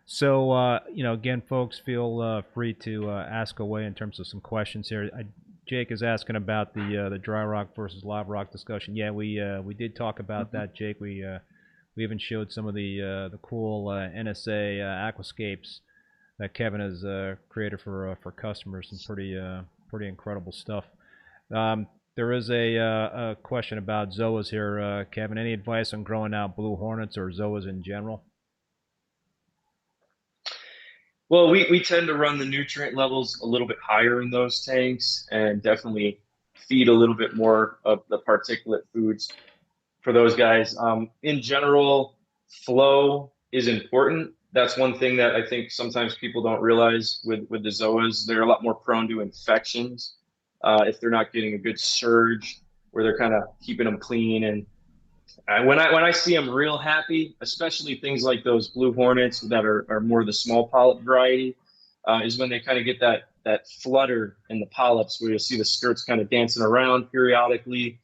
So, again, folks, feel free to ask away in terms of some questions here. Jake is asking about the dry rock versus live rock discussion. Yeah, we did talk about that, Jake. We even showed some of the cool NSA aquascapes that Kevin has created for customers. Some pretty incredible stuff. There is a question about zoas here, Kevin. Any advice on growing out blue hornets or zoas in general? Well, we tend to run the nutrient levels a little bit higher in those tanks and definitely feed a little bit more of the particulate foods for those guys. In general, flow is important. That's one thing that I think sometimes people don't realize with the zoas. They're a lot more prone to infections if they're not getting a good surge where they're kind of keeping them clean. And when I see them real happy, especially things like those blue hornets that are more the small polyp variety, is when they kind of get that flutter in the polyps where you'll see the skirts kind of dancing around periodically.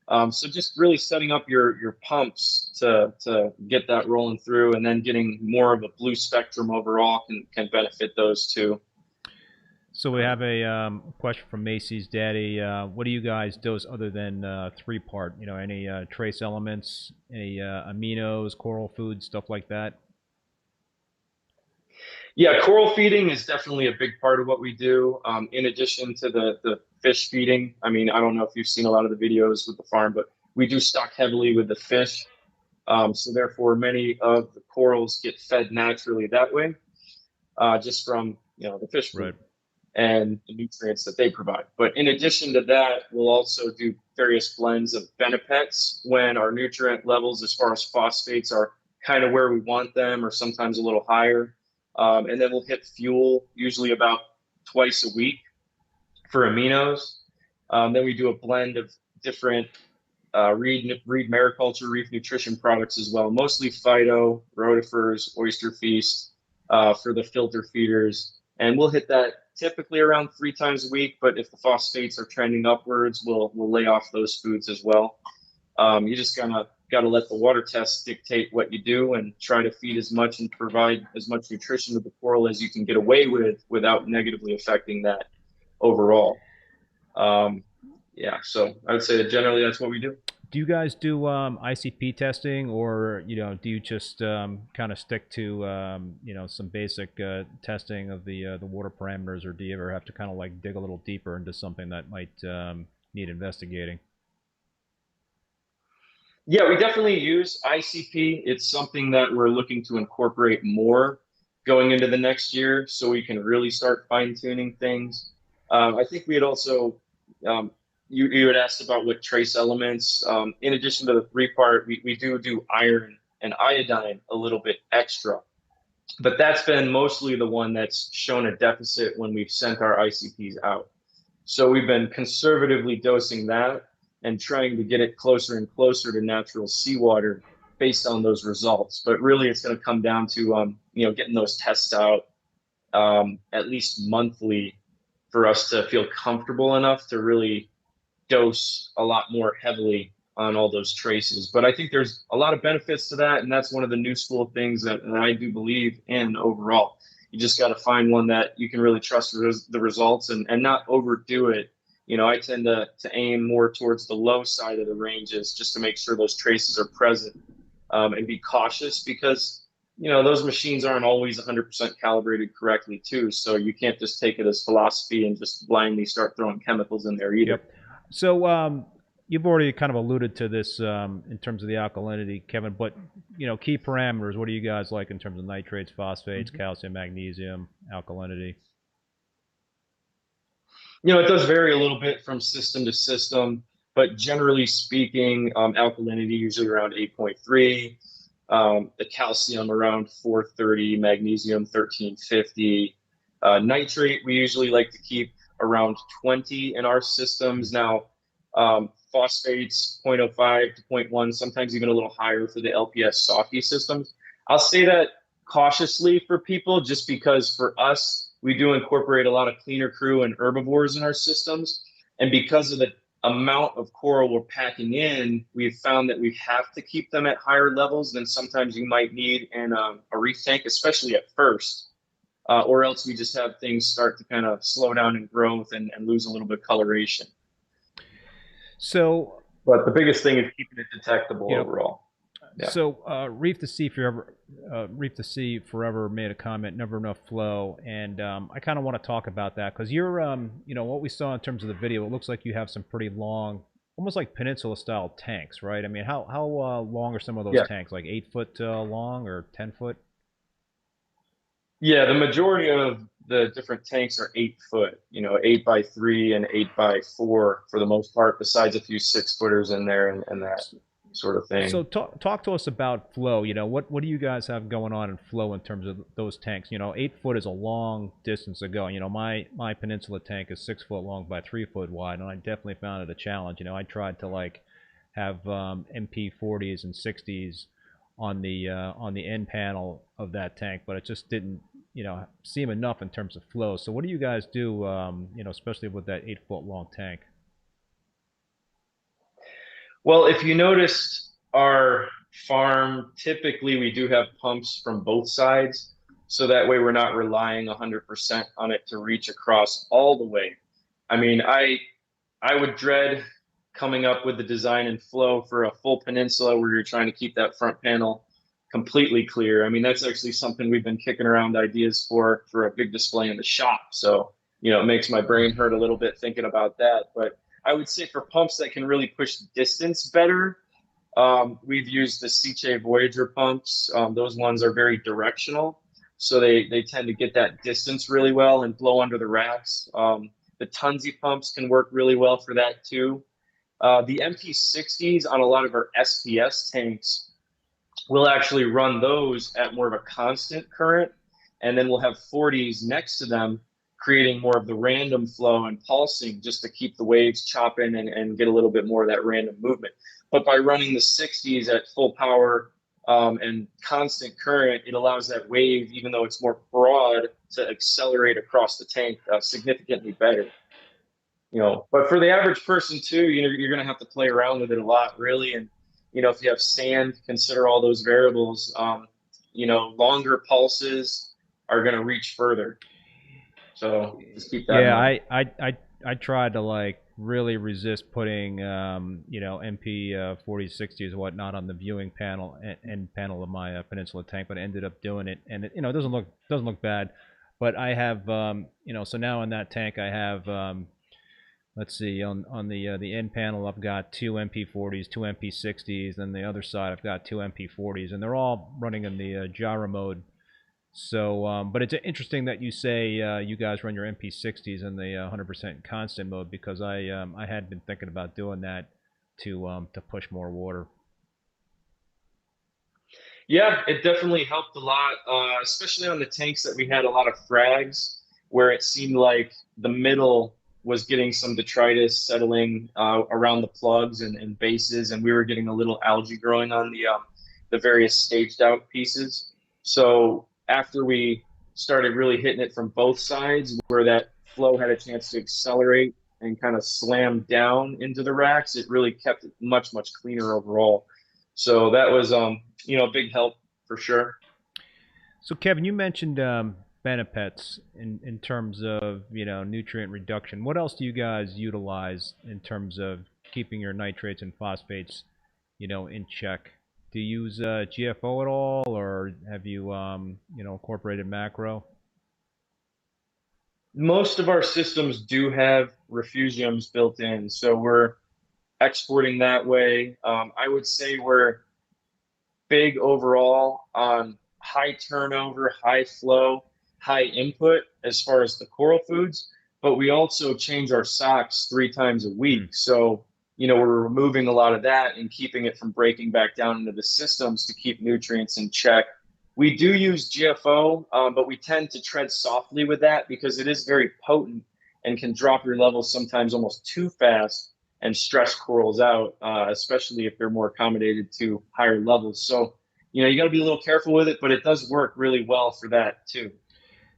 So just really setting up your pumps to get that rolling through, and then getting more of a blue spectrum overall can benefit those too. So we have a question from Macy's Daddy. What do you guys dose other than three-part? Any trace elements, any aminos, coral food, stuff like that? Yeah, coral feeding is definitely a big part of what we do. In addition to the fish feeding, I mean, I don't know if you've seen a lot of the videos with the farm, but we do stock heavily with the fish. So therefore, many of the corals get fed naturally that way, just from the fish food. Right. And the nutrients that they provide. But in addition to that, we'll also do various blends of benefits when our nutrient levels as far as phosphates are kind of where we want them, or sometimes a little higher. And then we'll hit fuel usually about twice a week for aminos. Then we do a blend of different reed mariculture, reef nutrition products as well, mostly phyto, rotifers, oyster feast for the filter feeders. And we'll hit that typically around 3 times a week, but if the phosphates are trending upwards, we'll lay off those foods as well. You just got to let the water tests dictate what you do, and try to feed as much and provide as much nutrition to the coral as you can get away with without negatively affecting that overall. Yeah, so I would say that generally that's what we do. Do you guys do ICP testing, or do you just kind of stick to some basic testing of the water parameters, or do you ever have to kind of like dig a little deeper into something that might need investigating? Yeah, we definitely use ICP. It's something that we're looking to incorporate more going into the next year, so we can really start fine tuning things. I think we had also um, you had asked about what trace elements. In addition to the three-part, we do iron and iodine a little bit extra, but that's been mostly the one that's shown a deficit when we've sent our ICPs out. So we've been conservatively dosing that and trying to get it closer and closer to natural seawater based on those results. But really, it's going to come down to getting those tests out at least monthly for us to feel comfortable enough to really dose a lot more heavily on all those traces. But I think there's a lot of benefits to that, and that's one of the new school things that I do believe in overall. You just got to find one that you can really trust the results, and not overdo it. I tend to aim more towards the low side of the ranges just to make sure those traces are present, and be cautious, because those machines aren't always 100% calibrated correctly too. So you can't just take it as philosophy and just blindly start throwing chemicals in there either. Yep. So you've already kind of alluded to this in terms of the alkalinity, Kevin, but key parameters. What do you guys like in terms of nitrates, phosphates, calcium, magnesium, alkalinity? It does vary a little bit from system to system, but generally speaking, alkalinity usually around 8.3, the calcium around 430, magnesium 1350. Nitrate we usually like to keep around 20 in our systems. Now, phosphates 0.05 to 0.1, sometimes even a little higher for the LPS softy systems. I'll say that cautiously for people, just because for us, we do incorporate a lot of cleaner crew and herbivores in our systems. And because of the amount of coral we're packing in, we've found that we have to keep them at higher levels than sometimes you might need in a reef tank, especially at first. Or else we just have things start to kind of slow down in growth and lose a little bit of coloration. So, But the biggest thing is keeping it detectable you know, overall. Yeah. so Reef to Sea Forever, Reef to Sea Forever made a comment, never enough flow, and I kind of want to talk about that because you're, you know, what we saw in terms of the video, it looks like you have some pretty long, almost like peninsula style tanks, right? I mean, how long are some of those Yeah. tanks? Like 8 foot long or 10 foot? Yeah, the majority of the different tanks are 8 foot, 8x3 and 8x4 for the most part, besides a few 6 footers in there and that sort of So thing. talk to us about flow. You know, what do you guys have going on in flow in terms of those tanks? You know, 8 foot is a long distance to go. You know, my peninsula tank is 6 foot long by 3 foot wide, and I definitely found it a challenge. You know, I tried to like have MP40s and 60s on the end panel of that tank, but it just didn't, you know, seem enough in terms of flow. So what do you guys do? You know, especially with that 8 foot long tank. Well, if you noticed our farm, typically we do have pumps from both sides. So that way we're not relying 100% on it to reach across all the way. I mean, I would dread coming up with the design and flow for a full peninsula where you're trying to keep that front panel completely clear. I mean, that's actually something we've been kicking around ideas for a big display in the shop. So, it makes my brain hurt a little bit thinking about that. But I would say for pumps that can really push distance better, we've used the Seache Voyager pumps. Those ones are very directional. So they tend to get that distance really well and blow under the racks. The Tunzi pumps can work really well for that too. The MP60s on a lot of our SPS tanks, we'll actually run those at more of a constant current, and then we'll have 40s next to them, creating more of the random flow and pulsing just to keep the waves chopping and get a little bit more of that random movement. But by running the 60s at full power and constant current, it allows that wave, even though it's more broad, to accelerate across the tank significantly better. But for the average person too, you're going to have to play around with it a lot, really. And if you have sand, consider all those variables. Longer pulses are going to reach further. So just keep that in Yeah, mind. I tried to like really resist putting you know, MP 4060s and whatnot on the viewing panel and panel of my Peninsula tank, but I ended up doing it, and it, you know, it doesn't look bad. But I have you know, so now in that tank I have let's see, on the end panel I've got two MP40s, two MP60s, then the other side I've got two MP40s, and they're all running in the gyro mode. So, but it's interesting that you say you guys run your MP60s in the 100% constant mode, because I had been thinking about doing that to push more water. Yeah, it definitely helped a lot, especially on the tanks that we had a lot of frags, where it seemed like the middle was getting some detritus settling around the plugs and bases, and we were getting a little algae growing on the various staged out pieces. So after we started really hitting it from both sides, where that flow had a chance to accelerate and kind of slam down into the racks, it really kept it much cleaner overall. So that was a big help for sure. So, Kevin, you mentioned benefits in terms of, you know, nutrient reduction. What else do you guys utilize in terms of keeping your nitrates and phosphates, you know, in check? Do you use GFO at all, or have you you know, incorporated macro? Most of our systems do have refugiums built in, so we're exporting that way. I would say we're big overall on high turnover, high flow, high input as far as the coral foods, but we also change our socks 3 times a week. Hmm. So, we're removing a lot of that and keeping it from breaking back down into the systems to keep nutrients in check. We do use GFO, but we tend to tread softly with that because it is very potent and can drop your levels sometimes almost too fast and stress corals out, especially if they're more accommodated to higher levels. So, you got to be a little careful with it, but it does work really well for that too.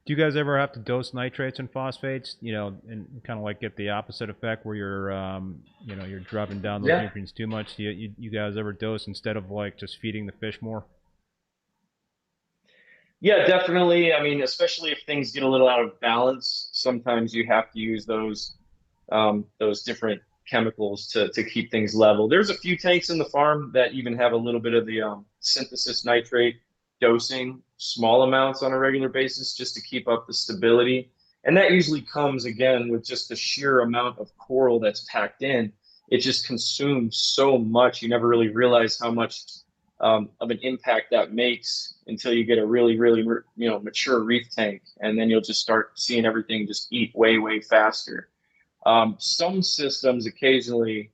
Do you guys ever have to dose nitrates and phosphates, you know, and kind of like get the opposite effect where you're, you know, you're dropping down those Yeah. nutrients too much? Do you guys ever dose instead of like just feeding the fish more? Yeah, definitely. I mean, especially if things get a little out of balance, sometimes you have to use those different chemicals to keep things level. There's a few tanks in the farm that even have a little bit of the synthesis nitrate dosing, small amounts on a regular basis, just to keep up the stability. And that usually comes again with just the sheer amount of coral that's packed in. It just consumes so much. You never really realize how much of an impact that makes until you get a really mature reef tank, and then you'll just start seeing everything just eat way faster. Some systems occasionally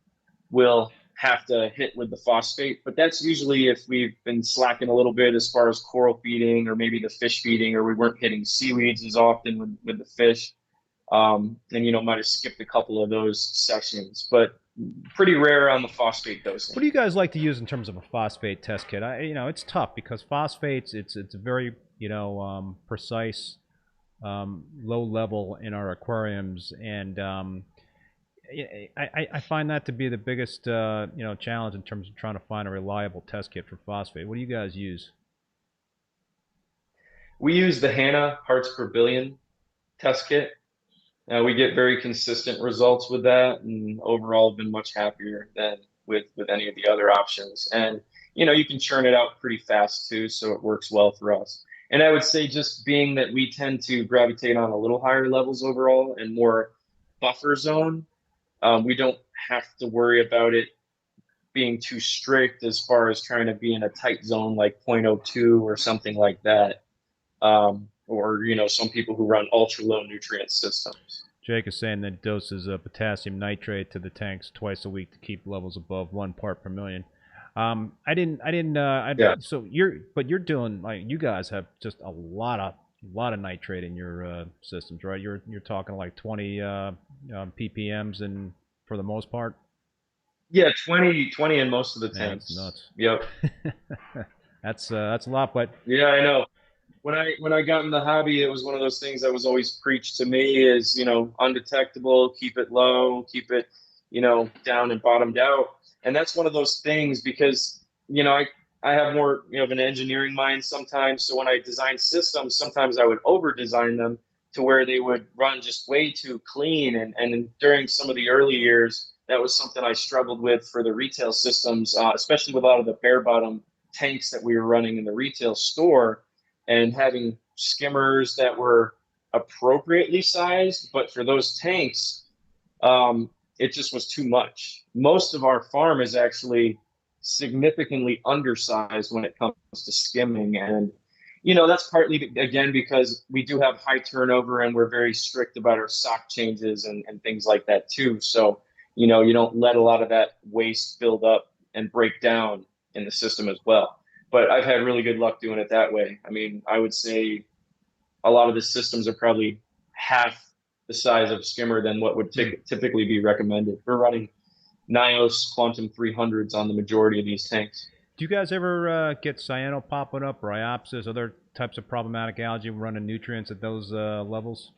will have to hit with the phosphate, but that's usually if we've been slacking a little bit as far as coral feeding or maybe the fish feeding, or we weren't hitting seaweeds as often with the fish. And might have skipped a couple of those sessions, but pretty rare on the phosphate What dosing. do you guys like to use in terms of a phosphate test kit? You know, it's tough because phosphates, it's a very, you know, precise, low level in our aquariums, and I find that to be the biggest, you know, challenge in terms of trying to find a reliable test kit for phosphate. What do you guys use? We use the HANA parts per billion test kit. We get very consistent results with that, and overall been much happier than with any of the other options. And you can churn it out pretty fast too, so it works well for us. And I would say just being that we tend to gravitate on a little higher levels overall and more buffer zone, we don't have to worry about it being too strict as far as trying to be in a tight zone like 0.02 or something like that. Or some people who run ultra low nutrient systems. Jake is saying that doses of potassium nitrate to the tanks twice a week to keep levels above 1 part per million. Yeah. So you're doing, like, you guys have just a lot of nitrate in your systems, right? You're talking like 20 ppms, and for the most part. Yeah, 20 in most of the Yeah, that's tanks. nuts. Yep. That's a lot, but Yeah, I know. When I got in the hobby, it was one of those things that was always preached to me is, undetectable, keep it low, keep it, down and bottomed out. And that's one of those things because, I have more, of an engineering mind sometimes. So when I design systems, sometimes I would over design them to where they would run just way too clean. And during some of the early years, that was something I struggled with for the retail systems, especially with a lot of the bare bottom tanks that we were running in the retail store, and having skimmers that were appropriately sized. But for those tanks, it just was too much. Most of our farm is actually significantly undersized when it comes to skimming. And, that's partly, again, because we do have high turnover and we're very strict about our sock changes and things like that, too. So, you don't let a lot of that waste build up and break down in the system as well. But I've had really good luck doing it that way. I mean, I would say a lot of the systems are probably half the size of skimmer than what would typically be recommended. We're running NIOS Quantum 300s on the majority of these tanks. do you guys ever get cyano popping up, Rhyopsis, other types of problematic algae running nutrients at those levels?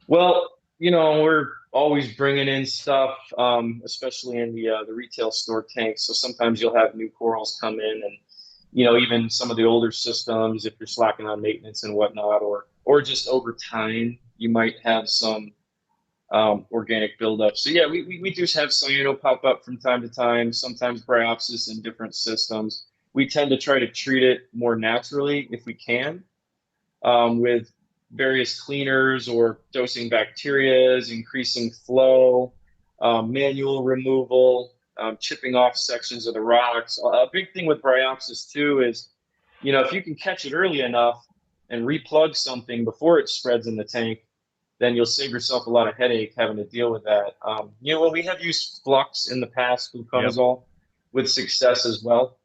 Well, we're always bringing in stuff, especially in the retail store tanks. So sometimes you'll have new corals come in, and even some of the older systems, if you're slacking on maintenance and whatnot, or just over time, you might have some organic buildup. So yeah, we do have cyano pop up from time to time. Sometimes bryopsis in different systems. We tend to try to treat it more naturally if we can, with various cleaners or dosing bacterias, increasing flow, manual removal, chipping off sections of the rocks. A big thing with bryopsis too is, if you can catch it early enough and replug something before it spreads in the tank, then you'll save yourself a lot of headache having to deal with that. When we have used flux in the past, Yep. fluconazole, with success as well.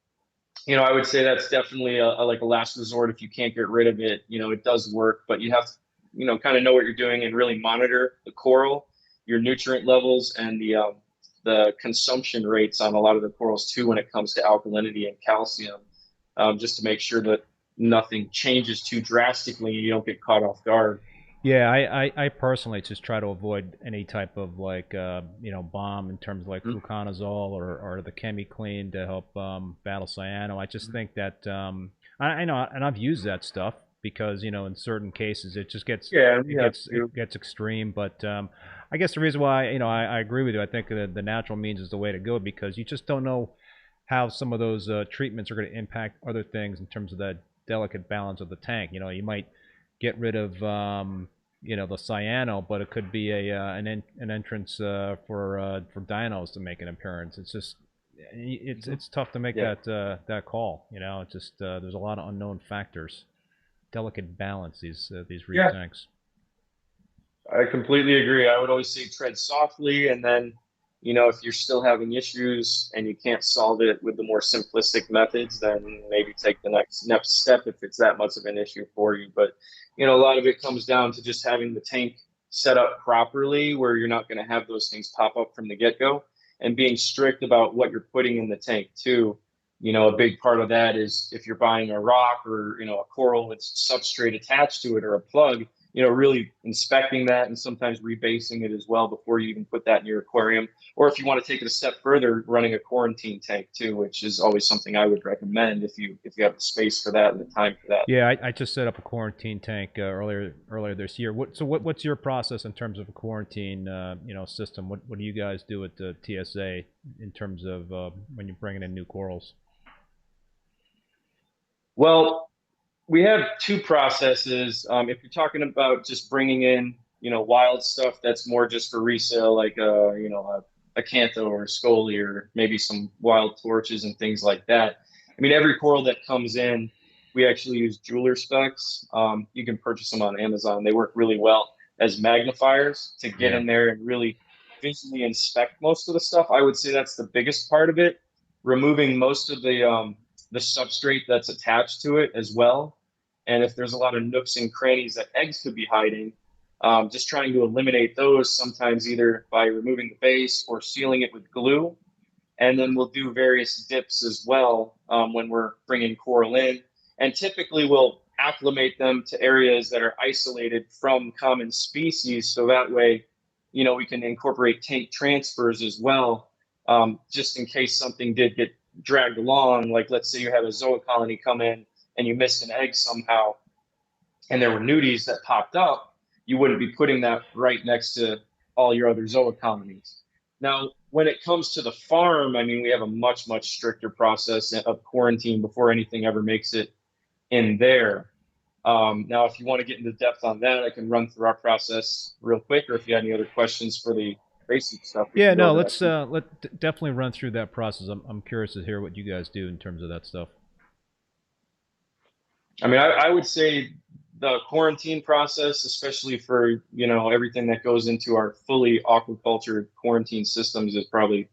I would say that's definitely like a last resort if you can't get rid of it. It does work, but you have to, kind of know what you're doing and really monitor the coral, your nutrient levels, and the consumption rates on a lot of the corals too when it comes to alkalinity and calcium, just to make sure that nothing changes too drastically and you don't get caught off guard. Yeah, I personally just try to avoid any type of like bomb in terms of like Mhm. fluconazole or the ChemiClean to help battle cyano. I just think that I know, and I've used that stuff because in certain cases it just gets Yeah, we it have gets to. it gets extreme. But I guess the reason why I agree with you. I think the natural means is the way to go because you just don't know how some of those treatments are going to impact other things in terms of that delicate balance of the tank. You might get rid of the cyano, but it could be an entrance for dinos to make an appearance. It's just Mhm. it's tough to make Yeah. that call. It's just there's a lot of unknown factors, delicate balance these reef Yeah, tanks. I completely agree. I would always say tread softly, and then, if you're still having issues and you can't solve it with the more simplistic methods, then maybe take the next step if it's that much of an issue for you. But, a lot of it comes down to just having the tank set up properly where you're not going to have those things pop up from the get-go and being strict about what you're putting in the tank too. A big part of that is if you're buying a rock or, a coral with substrate attached to it or a plug, really inspecting that and sometimes rebasing it as well before you even put that in your aquarium. Or if you want to take it a step further, running a quarantine tank too, which is always something I would recommend if you have the space for that and the time for that. Yeah, I just set up a quarantine tank earlier this year. What's your process in terms of a quarantine system? What do you guys do at the TSA in terms of when you're bringing in new corals? Well, we have two processes. If you're talking about just bringing in, wild stuff that's more just for resale, like a Cantho or a Scoli or maybe some wild torches and things like that. I mean, every coral that comes in, we actually use jeweler specs. You can purchase them on Amazon. They work really well as magnifiers to get Yeah. in there and really visually inspect most of the stuff. I would say that's the biggest part of it, removing most of the substrate that's attached to it as well. And if there's a lot of nooks and crannies that eggs could be hiding, just trying to eliminate those sometimes either by removing the base or sealing it with glue. And then we'll do various dips as well when we're bringing coral in. And typically we'll acclimate them to areas that are isolated from common species. So that way, we can incorporate tank transfers as well, just in case something did get dragged along. Like let's say you had a zoa colony come in and you missed an egg somehow and there were nudies that popped up, you wouldn't be putting that right next to all your other zoa colonies. Now, when it comes to the farm, I mean, we have a much, much stricter process of quarantine before anything ever makes it in there. Now, if you want to get into depth on that, I can run through our process real quick, or if you had any other questions for the basic stuff, we Yeah, can go no, over that let's too. definitely run through that process. I'm curious to hear what you guys do in terms of that stuff. I mean, I would say the quarantine process, especially for, everything that goes into our fully aquaculture quarantine systems is probably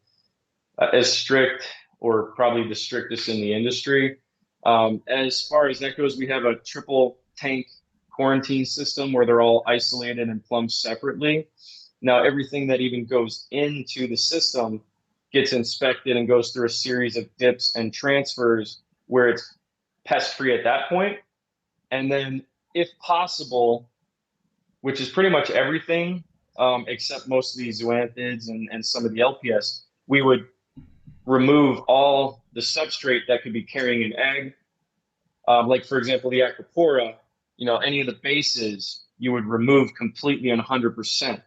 as strict or probably the strictest in the industry. As far as that goes, we have a triple tank quarantine system where they're all isolated and plumbed separately. Now, everything that even goes into the system gets inspected and goes through a series of dips and transfers where it's pest free at that point. And then, if possible, which is pretty much everything except most of the zoanthids and some of the LPS, we would remove all the substrate that could be carrying an egg. Like, for example, the Acropora, any of the bases, you would remove completely and 100%.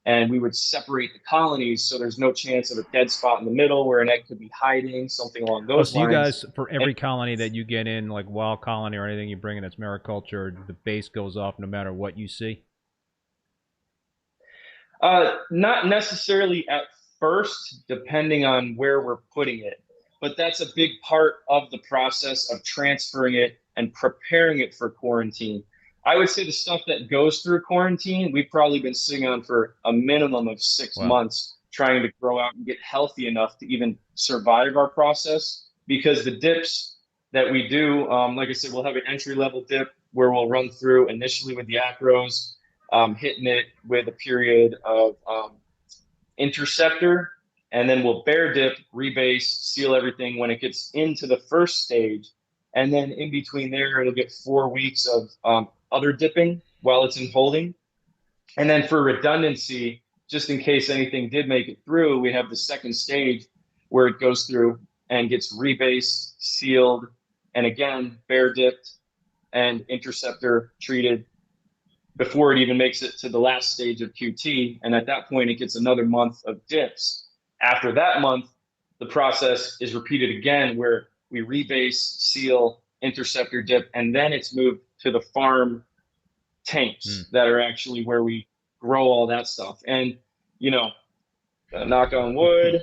And we would separate the colonies so there's no chance of a dead spot in the middle where an egg could be hiding, something along Oh, those so you guys, lines. for And every colony that you get in, like wild colony or anything you bring in that's mariculture, the base goes off no matter what you see? Not necessarily at first, depending on where we're putting it, but that's a big part of the process of transferring it and preparing it for quarantine. I would say the stuff that goes through quarantine, we've probably been sitting on for a minimum of six Wow. months trying to grow out and get healthy enough to even survive our process. Because the dips that we do, like I said, we'll have an entry level dip where we'll run through initially with the acros, hitting it with a period of interceptor, and then we'll bear dip, rebase, seal everything when it gets into the first stage. And then in between there, it'll get 4 weeks of other dipping while it's in holding. And then for redundancy, just in case anything did make it through, we have the second stage where it goes through and gets rebased, sealed, and again, bare dipped and interceptor treated before it even makes it to the last stage of QT. And at that point, it gets another month of dips. After that month, the process is repeated again where we rebase, seal, interceptor dip, and then it's moved to the farm tanks that are actually where we grow all that stuff. And, you know, knock on wood,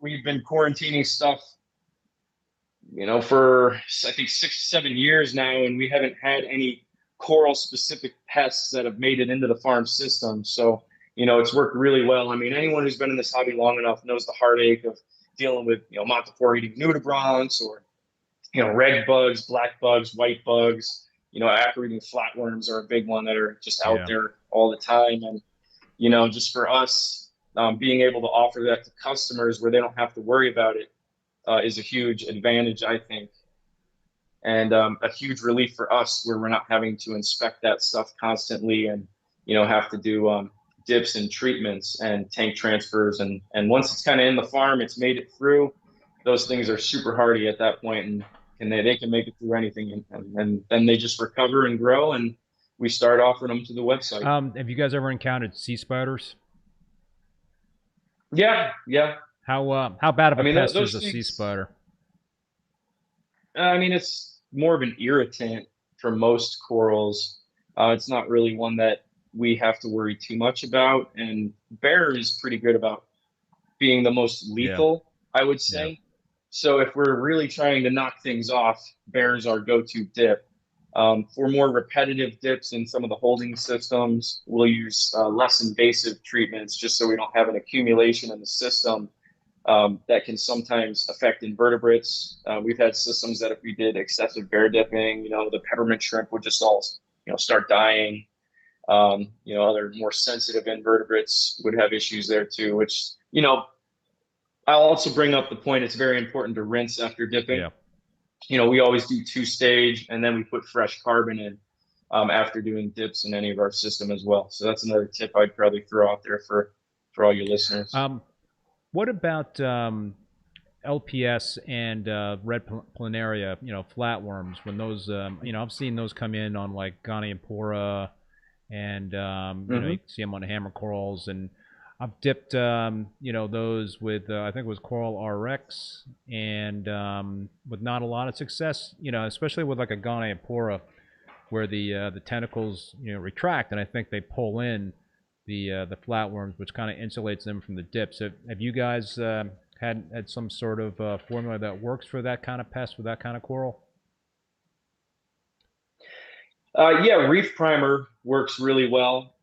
we've been quarantining stuff, you know, for I think 6-7 years now, and we haven't had any coral specific pests that have made it into the farm system. So, you know, it's worked really well. I mean, anyone who's been in this hobby long enough knows the heartache of dealing with, you know, Montefort eating nudibranchs, or, you know, red bugs, black bugs, white bugs, you know, acrid flatworms are a big one that are just out there all the time. And, you know, just for us, being able to offer that to customers where they don't have to worry about it is a huge advantage, I think. And a huge relief for us where we're not having to inspect that stuff constantly and, you know, have to do dips and treatments and tank transfers. And once it's kind of in the farm, it's made it through, those things are super hardy at that point, and they can make it through anything. And then they just recover and grow, and we start offering them to the website. Have you guys ever encountered sea spiders? Yeah. How bad of a pest is a sea spider? I mean, it's more of an irritant for most corals. It's not really one that we have to worry too much about. And bear is pretty good about being the most lethal, I would say. Yeah. So if we're really trying to knock things off, bear's our go-to dip. For more repetitive dips in some of the holding systems, we'll use less invasive treatments just so we don't have an accumulation in the system that can sometimes affect invertebrates. We've had systems that if we did excessive bear dipping, you know, the peppermint shrimp would just all, you know, start dying. You know, other more sensitive invertebrates would have issues there too, which, you know, I'll also bring up the point, it's very important to rinse after dipping. Yeah. You know, we always do 2-stage, and then we put fresh carbon in after doing dips in any of our system as well. So that's another tip I'd probably throw out there for all your listeners. What about LPS and red planaria, you know, flatworms? When those, you know, I've seen those come in on like Goniopora, and you know, you can see them on the hammer corals, and I've dipped, you know, those with I think it was Coral RX, and with not a lot of success, you know, especially with like a Goniopora, where the tentacles, you know, retract, and I think they pull in the flatworms, which kind of insulates them from the dips. Have you guys had some sort of formula that works for that kind of pest with that kind of coral? Yeah, Reef Primer works really well,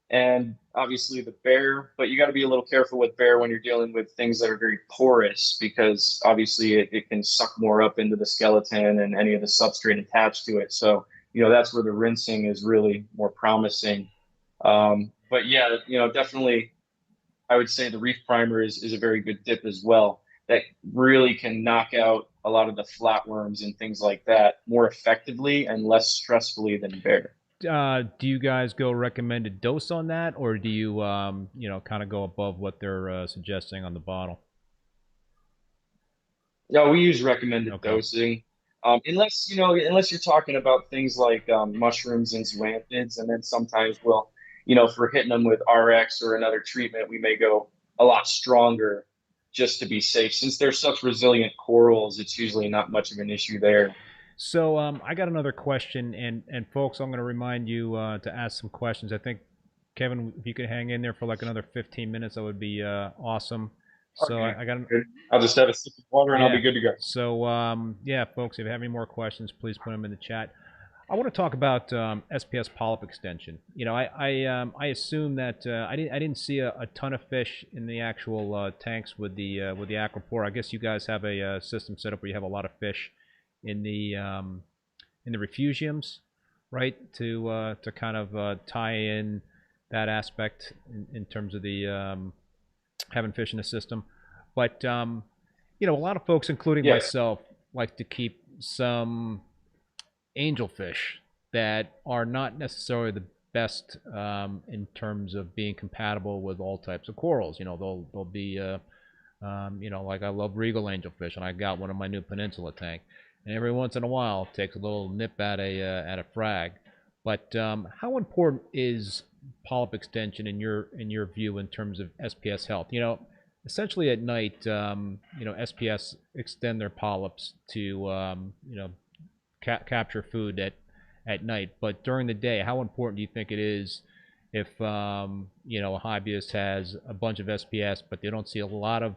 and obviously the bear, but you got to be a little careful with bear when you're dealing with things that are very porous, because obviously it can suck more up into the skeleton and any of the substrate attached to it. So, you know, that's where the rinsing is really more promising. But yeah, you know, definitely I would say the Reef Primer is a very good dip as well. That really can knock out a lot of the flatworms and things like that more effectively and less stressfully than bear. Do you guys go recommended dose on that, or do you, you know, kind of go above what they're suggesting on the bottle? Yeah, we use recommended dosing, unless you're talking about things like mushrooms and zoanthids, and then sometimes we'll, you know, if we're hitting them with RX or another treatment, we may go a lot stronger just to be safe. Since they're such resilient corals, it's usually not much of an issue there. So I got another question, and folks, I'm going to remind you to ask some questions. I think, Kevin, if you could hang in there for like another 15 minutes, that would be awesome. So okay. I got. I'll just have a sip of water and I'll be good to go. So yeah, folks, if you have any more questions, please put them in the chat. I want to talk about SPS polyp extension. You know, I assume that I didn't see a ton of fish in the actual tanks with the Aquapora. I guess you guys have a system set up where you have a lot of fish in the refugiums, right? To kind of tie in that aspect in terms of the having fish in the system. But you know, a lot of folks, including myself, like to keep some angelfish that are not necessarily the best in terms of being compatible with all types of corals. You know, they'll be you know, like I love regal angelfish, and I got one in my new peninsula tank. And every once in a while, it takes a little nip at a frag. But how important is polyp extension in your view in terms of SPS health? You know, essentially at night, you know, SPS extend their polyps to you know, capture food at night. But during the day, how important do you think it is if you know, a hobbyist has a bunch of SPS, but they don't see a lot of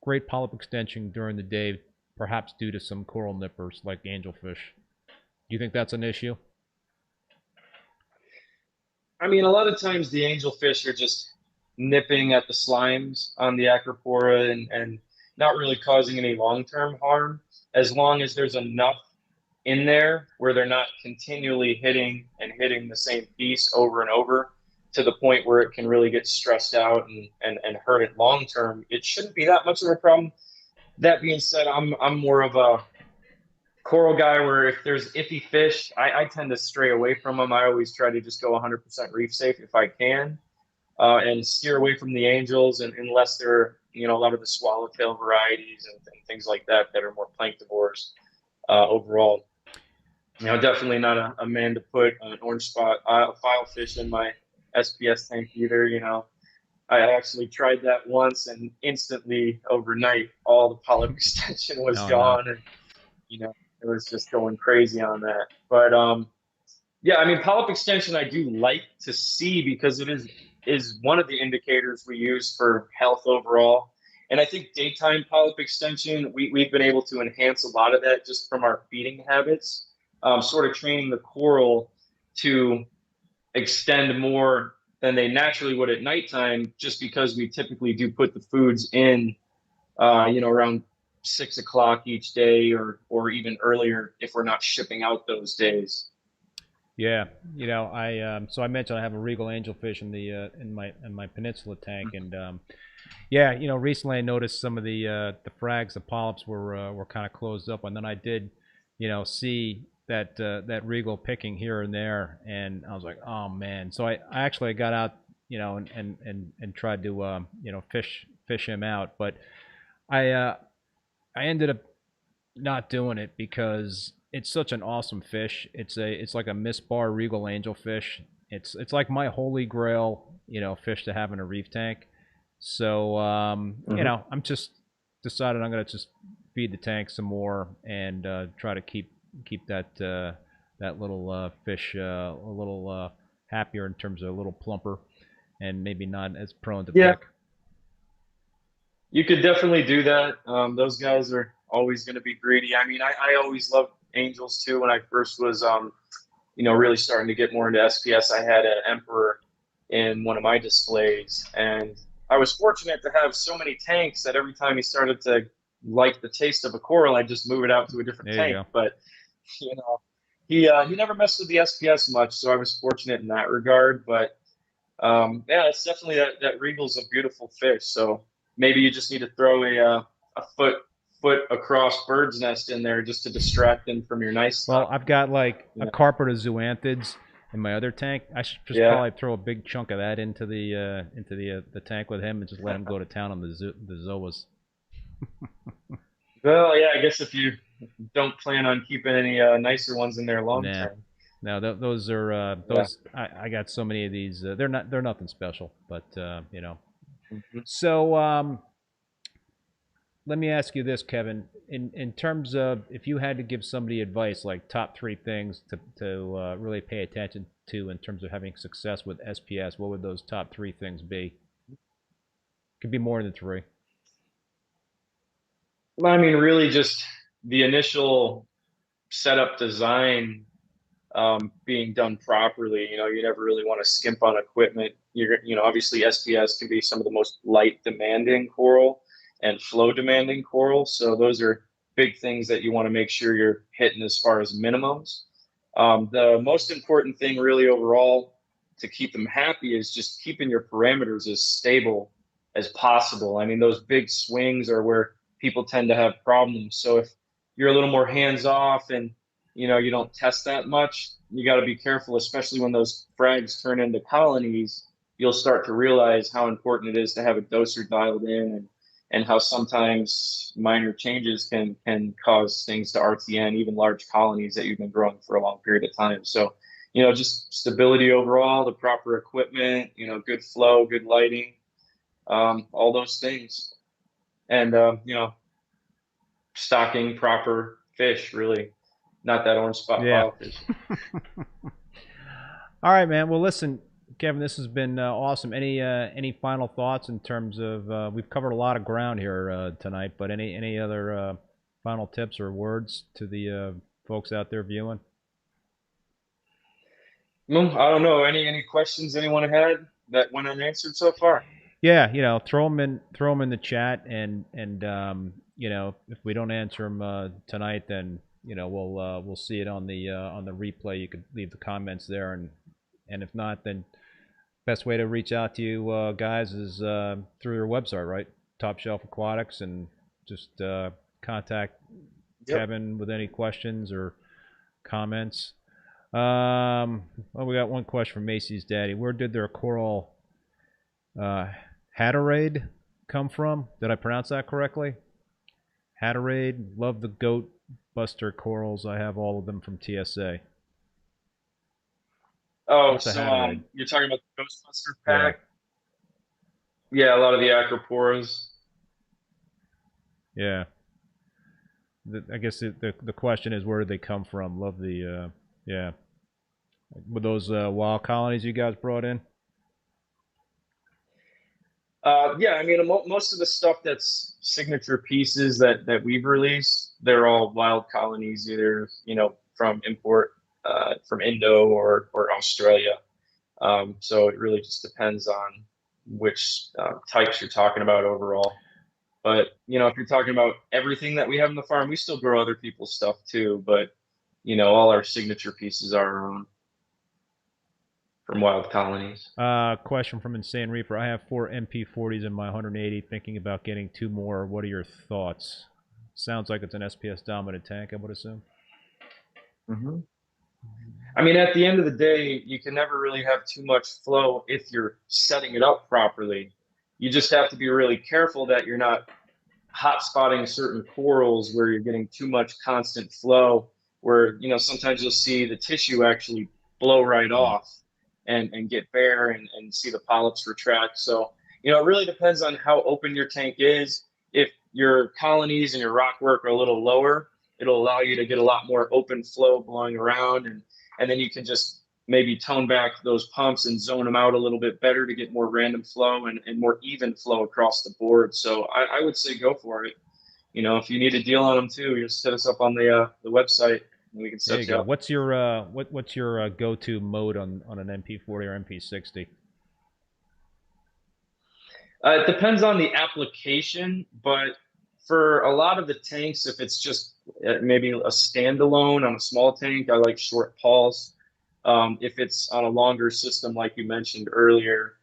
great polyp extension during the day, perhaps due to some coral nippers like angelfish? Do you think that's an issue? I mean, a lot of times the angelfish are just nipping at the slimes on the acropora and not really causing any long-term harm, as long as there's enough in there where they're not continually hitting and hitting the same piece over and over to the point where it can really get stressed out and hurt it long term. It shouldn't be that much of a problem. That being said, I'm more of a coral guy where if there's iffy fish, I tend to stray away from them. I always try to just go 100% reef safe if I can, and steer away from the angels, and unless they're, you know, a lot of the swallowtail varieties and things like that that are more planktivores overall. You know, definitely not a man to put an orange spot filefish in my SPS tank either. You know, I actually tried that once, and instantly overnight, all the polyp extension was Oh no. gone, and you know, it was just going crazy on that. But yeah, I mean, polyp extension I do like to see because it is one of the indicators we use for health overall. And I think daytime polyp extension, we've been able to enhance a lot of that just from our feeding habits, sort of training the coral to extend more than they naturally would at nighttime, just because we typically do put the foods in, you know, around 6 o'clock each day, or even earlier if we're not shipping out those days. Yeah, you know, I so I mentioned I have a regal angelfish in the in my peninsula tank, and yeah, you know, recently I noticed some of the frags, the polyps were kind of closed up, and then I did, you know, see that that regal picking here and there, and I was like, oh man. So I actually got out, you know, and tried to you know, fish him out, but I I ended up not doing it because it's such an awesome fish. It's like a Miss Bar regal angelfish. It's like my holy grail, you know, fish to have in a reef tank. So you Mm-hmm. know, I'm just decided I'm gonna just feed the tank some more and try to keep that that little fish a little happier in terms of a little plumper and maybe not as prone to Yeah, pick. you could definitely do that. Those guys are always going to be greedy. I mean, I always loved angels too. When I first was, you know, really starting to get more into SPS, I had an emperor in one of my displays, and I was fortunate to have so many tanks that every time he started to like the taste of a coral, I'd just move it out to a different There you tank. go. But you know, he never messed with the SPS much, so I was fortunate in that regard. But yeah, it's definitely that regal's a beautiful fish. So maybe you just need to throw a foot across bird's nest in there just to distract them from your nice Well, stuff. I've got like You a know? carpet of zoanthids in my other tank. I should just Yeah. probably throw a big chunk of that into the tank with him and just let him go to town on the zoas. Well, yeah. I guess if you don't plan on keeping any nicer ones in there long Nah, term. no, those are Yeah. those. I got so many of these. They're nothing special, but you know. Mhm. So let me ask you this, Kevin. In terms of if you had to give somebody advice, like top three things to really pay attention to in terms of having success with SPS, what would those top three things be? Could be more than three. Well, I mean, really, just the initial setup design being done properly. You know, you never really want to skimp on equipment. You know, obviously SPS can be some of the most light demanding coral and flow demanding coral. So those are big things that you want to make sure you're hitting as far as minimums. The most important thing really overall to keep them happy is just keeping your parameters as stable as possible. I mean, those big swings are where people tend to have problems. So if you're a little more hands off and you don't test that much, you got to be careful, especially when those frags turn into colonies. You'll start to realize how important it is to have a doser dialed in, and how sometimes minor changes can cause things to RTN, even large colonies that you've been growing for a long period of time. So, just stability overall, the proper equipment, good flow, good lighting, all those things. And, stocking proper fish, really, not that orange spot Yeah. filefish. All right, man. Well, listen, Kevin, this has been awesome. Any final thoughts in terms of we've covered a lot of ground here tonight, but any other final tips or words to the folks out there viewing? I don't know. Any questions anyone had that went unanswered so far? Yeah, throw them in the chat, and if we don't answer them tonight, then we'll see it on the replay. You could leave the comments there, and if not, then best way to reach out to you guys is through your website, right? Top Shelf Aquatics, and just contact Kevin with any questions or comments. Well, we got one question from Macy's Daddy. Where did their coral ARID come from? Did I pronounce that correctly? ARID. Love the goat buster corals. I have all of them from TSA. Oh, so you're talking about the Ghostbuster pack? Yeah, a lot of the acroporas. Yeah. I guess the question is, where did they come from? Love the yeah. Were those wild colonies you guys brought in? Yeah, I mean, most of the stuff that's signature pieces that we've released, they're all wild colonies, either from import from Indo or Australia. So it really just depends on which types you're talking about overall. But if you're talking about everything that we have in the farm, we still grow other people's stuff too. But all our signature pieces are our own from wild colonies. Question from Insane Reaper. I have 4 MP40s in my 180, thinking about getting 2 more. What are your thoughts? Sounds like it's an SPS dominant tank, I would assume. Mm-hmm. I mean, at the end of the day, you can never really have too much flow if you're setting it up properly. You just have to be really careful that you're not hot spotting certain corals where you're getting too much constant flow, where sometimes you'll see the tissue actually blow right off and get bare and see the polyps retract. So it really depends on how open your tank is. If your colonies and your rock work are a little lower, it'll allow you to get a lot more open flow blowing around, and then you can just maybe tone back those pumps and zone them out a little bit better to get more random flow and more even flow across the board. So I would say go for it. If you need a deal on them too, just hit us up on the website and we can set you up. What's your go-to mode on an MP40 or MP60? It depends on the application, but for a lot of the tanks, if it's just maybe a standalone on a small tank, I like short pulse. If it's on a longer system, like you mentioned earlier,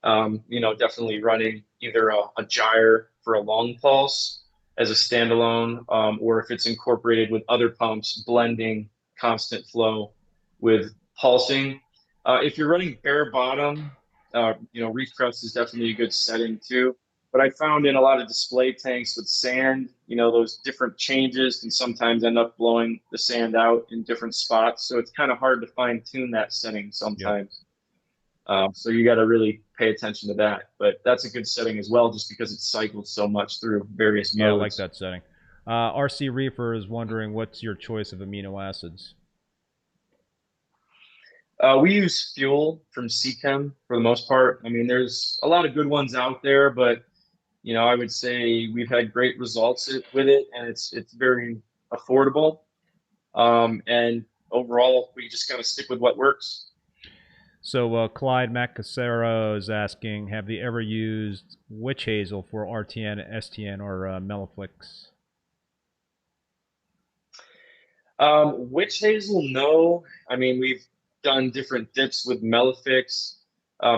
definitely running either a gyre for a long pulse as a standalone, or if it's incorporated with other pumps, blending constant flow with pulsing. If you're running bare bottom, Reef Crest is definitely a good setting too. But I found in a lot of display tanks with sand, those different changes can sometimes end up blowing the sand out in different spots. So it's kind of hard to fine tune that setting sometimes. So you got to really pay attention to that. But that's a good setting as well, just because it's cycled so much through various modes. Yeah, I like that setting. RC Reefer is wondering, what's your choice of amino acids? We use Fuel from Seachem for the most part. I mean, there's a lot of good ones out there, but I would say we've had great results with it, and it's very affordable. And overall, we just kind of stick with what works. So Clyde Macasero is asking, have they ever used witch hazel for RTN, STN, or Melliflix? Witch hazel, no. I mean, we've done different dips with Mellifix.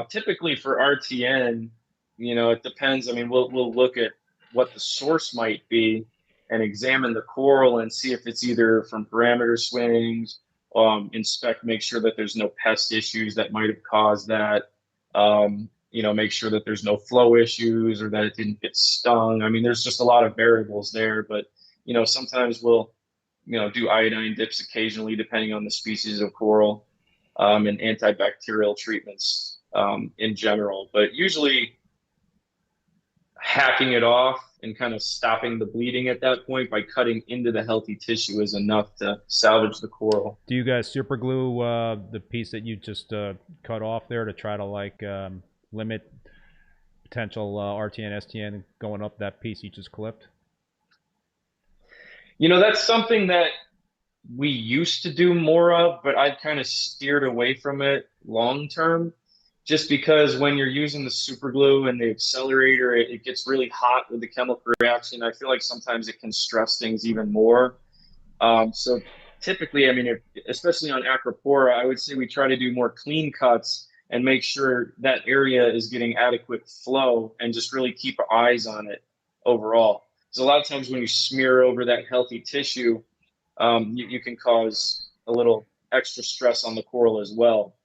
Typically for RTN, it depends. I mean, we'll look at what the source might be. and examine the coral and see if it's either from parameter swings, inspect, make sure that there's no pest issues that might have caused that. Make sure that there's no flow issues or that it didn't get stung. I mean, there's just a lot of variables there, but sometimes we'll do iodine dips occasionally depending on the species of coral, and antibacterial treatments in general. But usually hacking it off and kind of stopping the bleeding at that point by cutting into the healthy tissue is enough to salvage the coral. Do you guys super glue the piece that you just cut off there to try to limit potential RTN, STN going up that piece you just clipped? That's something that we used to do more of, but I've kind of steered away from it long term, just because when you're using the super glue and the accelerator, it gets really hot with the chemical reaction. I feel like sometimes it can stress things even more. So typically, I mean, especially on Acropora, I would say we try to do more clean cuts and make sure that area is getting adequate flow and just really keep our eyes on it overall. So a lot of times when you smear over that healthy tissue, you can cause a little extra stress on the coral as well.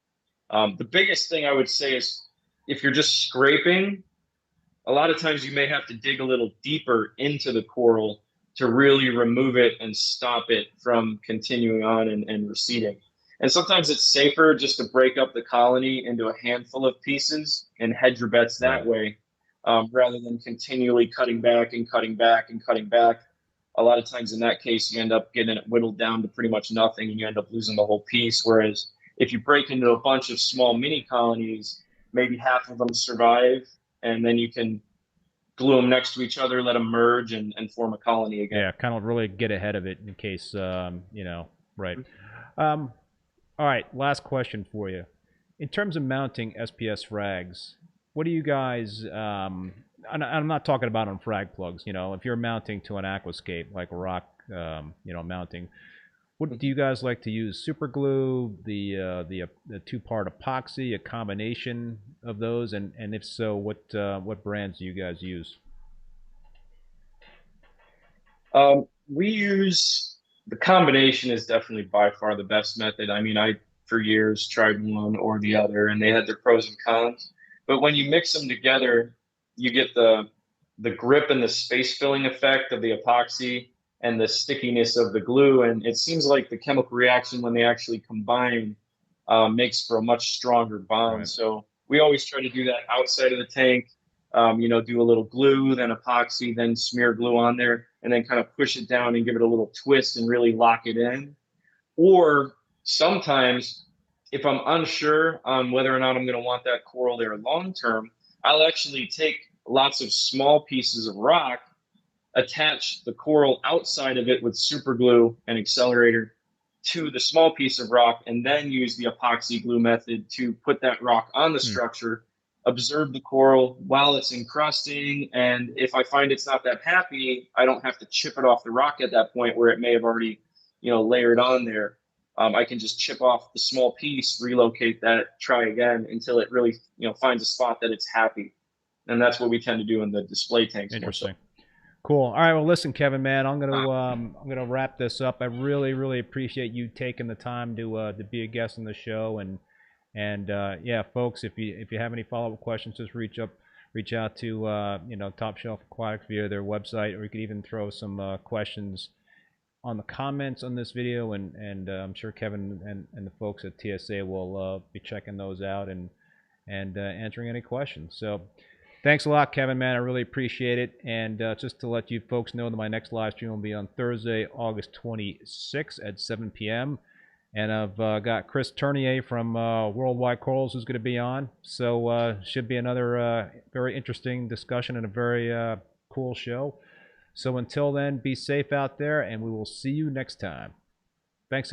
The biggest thing I would say is if you're just scraping, a lot of times you may have to dig a little deeper into the coral to really remove it and stop it from continuing on and receding. And sometimes it's safer just to break up the colony into a handful of pieces and hedge your bets that way, rather than continually cutting back and cutting back and cutting back. A lot of times in that case, you end up getting it whittled down to pretty much nothing and you end up losing the whole piece. Whereas if you break into a bunch of small mini colonies, maybe half of them survive, and then you can glue them next to each other, let them merge and form a colony again. Yeah, kind of really get ahead of it in case, right. All right, last question for you. In terms of mounting SPS frags, what do you guys, I'm not talking about on frag plugs, if you're mounting to an aquascape, like a rock, mounting, what do you guys like to use? Super glue, the two-part epoxy, a combination of those, and if so, what brands do you guys use? We use the combination is definitely by far the best method. I mean, I for years tried one or the other, and they had their pros and cons. But when you mix them together, you get the grip and the space filling effect of the epoxy and the stickiness of the glue. And it seems like the chemical reaction, when they actually combine, makes for a much stronger bond. Right. So we always try to do that outside of the tank. Do a little glue, then epoxy, then smear glue on there, and then kind of push it down and give it a little twist and really lock it in. Or sometimes, if I'm unsure on whether or not I'm going to want that coral there long term, I'll actually take lots of small pieces of rock, attach the coral outside of it with super glue and accelerator to the small piece of rock, and then use the epoxy glue method to put that rock on the structure, observe the coral while it's encrusting. And if I find it's not that happy, I don't have to chip it off the rock at that point where it may have already, layered on there. I can just chip off the small piece, relocate that, try again until it really, finds a spot that it's happy. And that's what we tend to do in the display tanks. Interesting. Cool. All right. Well, listen, Kevin, man, I'm gonna wrap this up. I really, really appreciate you taking the time to be a guest on the show, and yeah, folks, if you have any follow-up questions, just reach out to Top Shelf Aquatics via their website, or you could even throw some questions on the comments on this video, and I'm sure Kevin and the folks at TSA will be checking those out and answering any questions. So thanks a lot, Kevin, man. I really appreciate it. And just to let you folks know that my next live stream will be on Thursday, August 26th at 7 p.m. And I've got Chris Tournier from Worldwide Corals who's going to be on. So should be another very interesting discussion and a very cool show. So until then, be safe out there, and we will see you next time. Thanks again.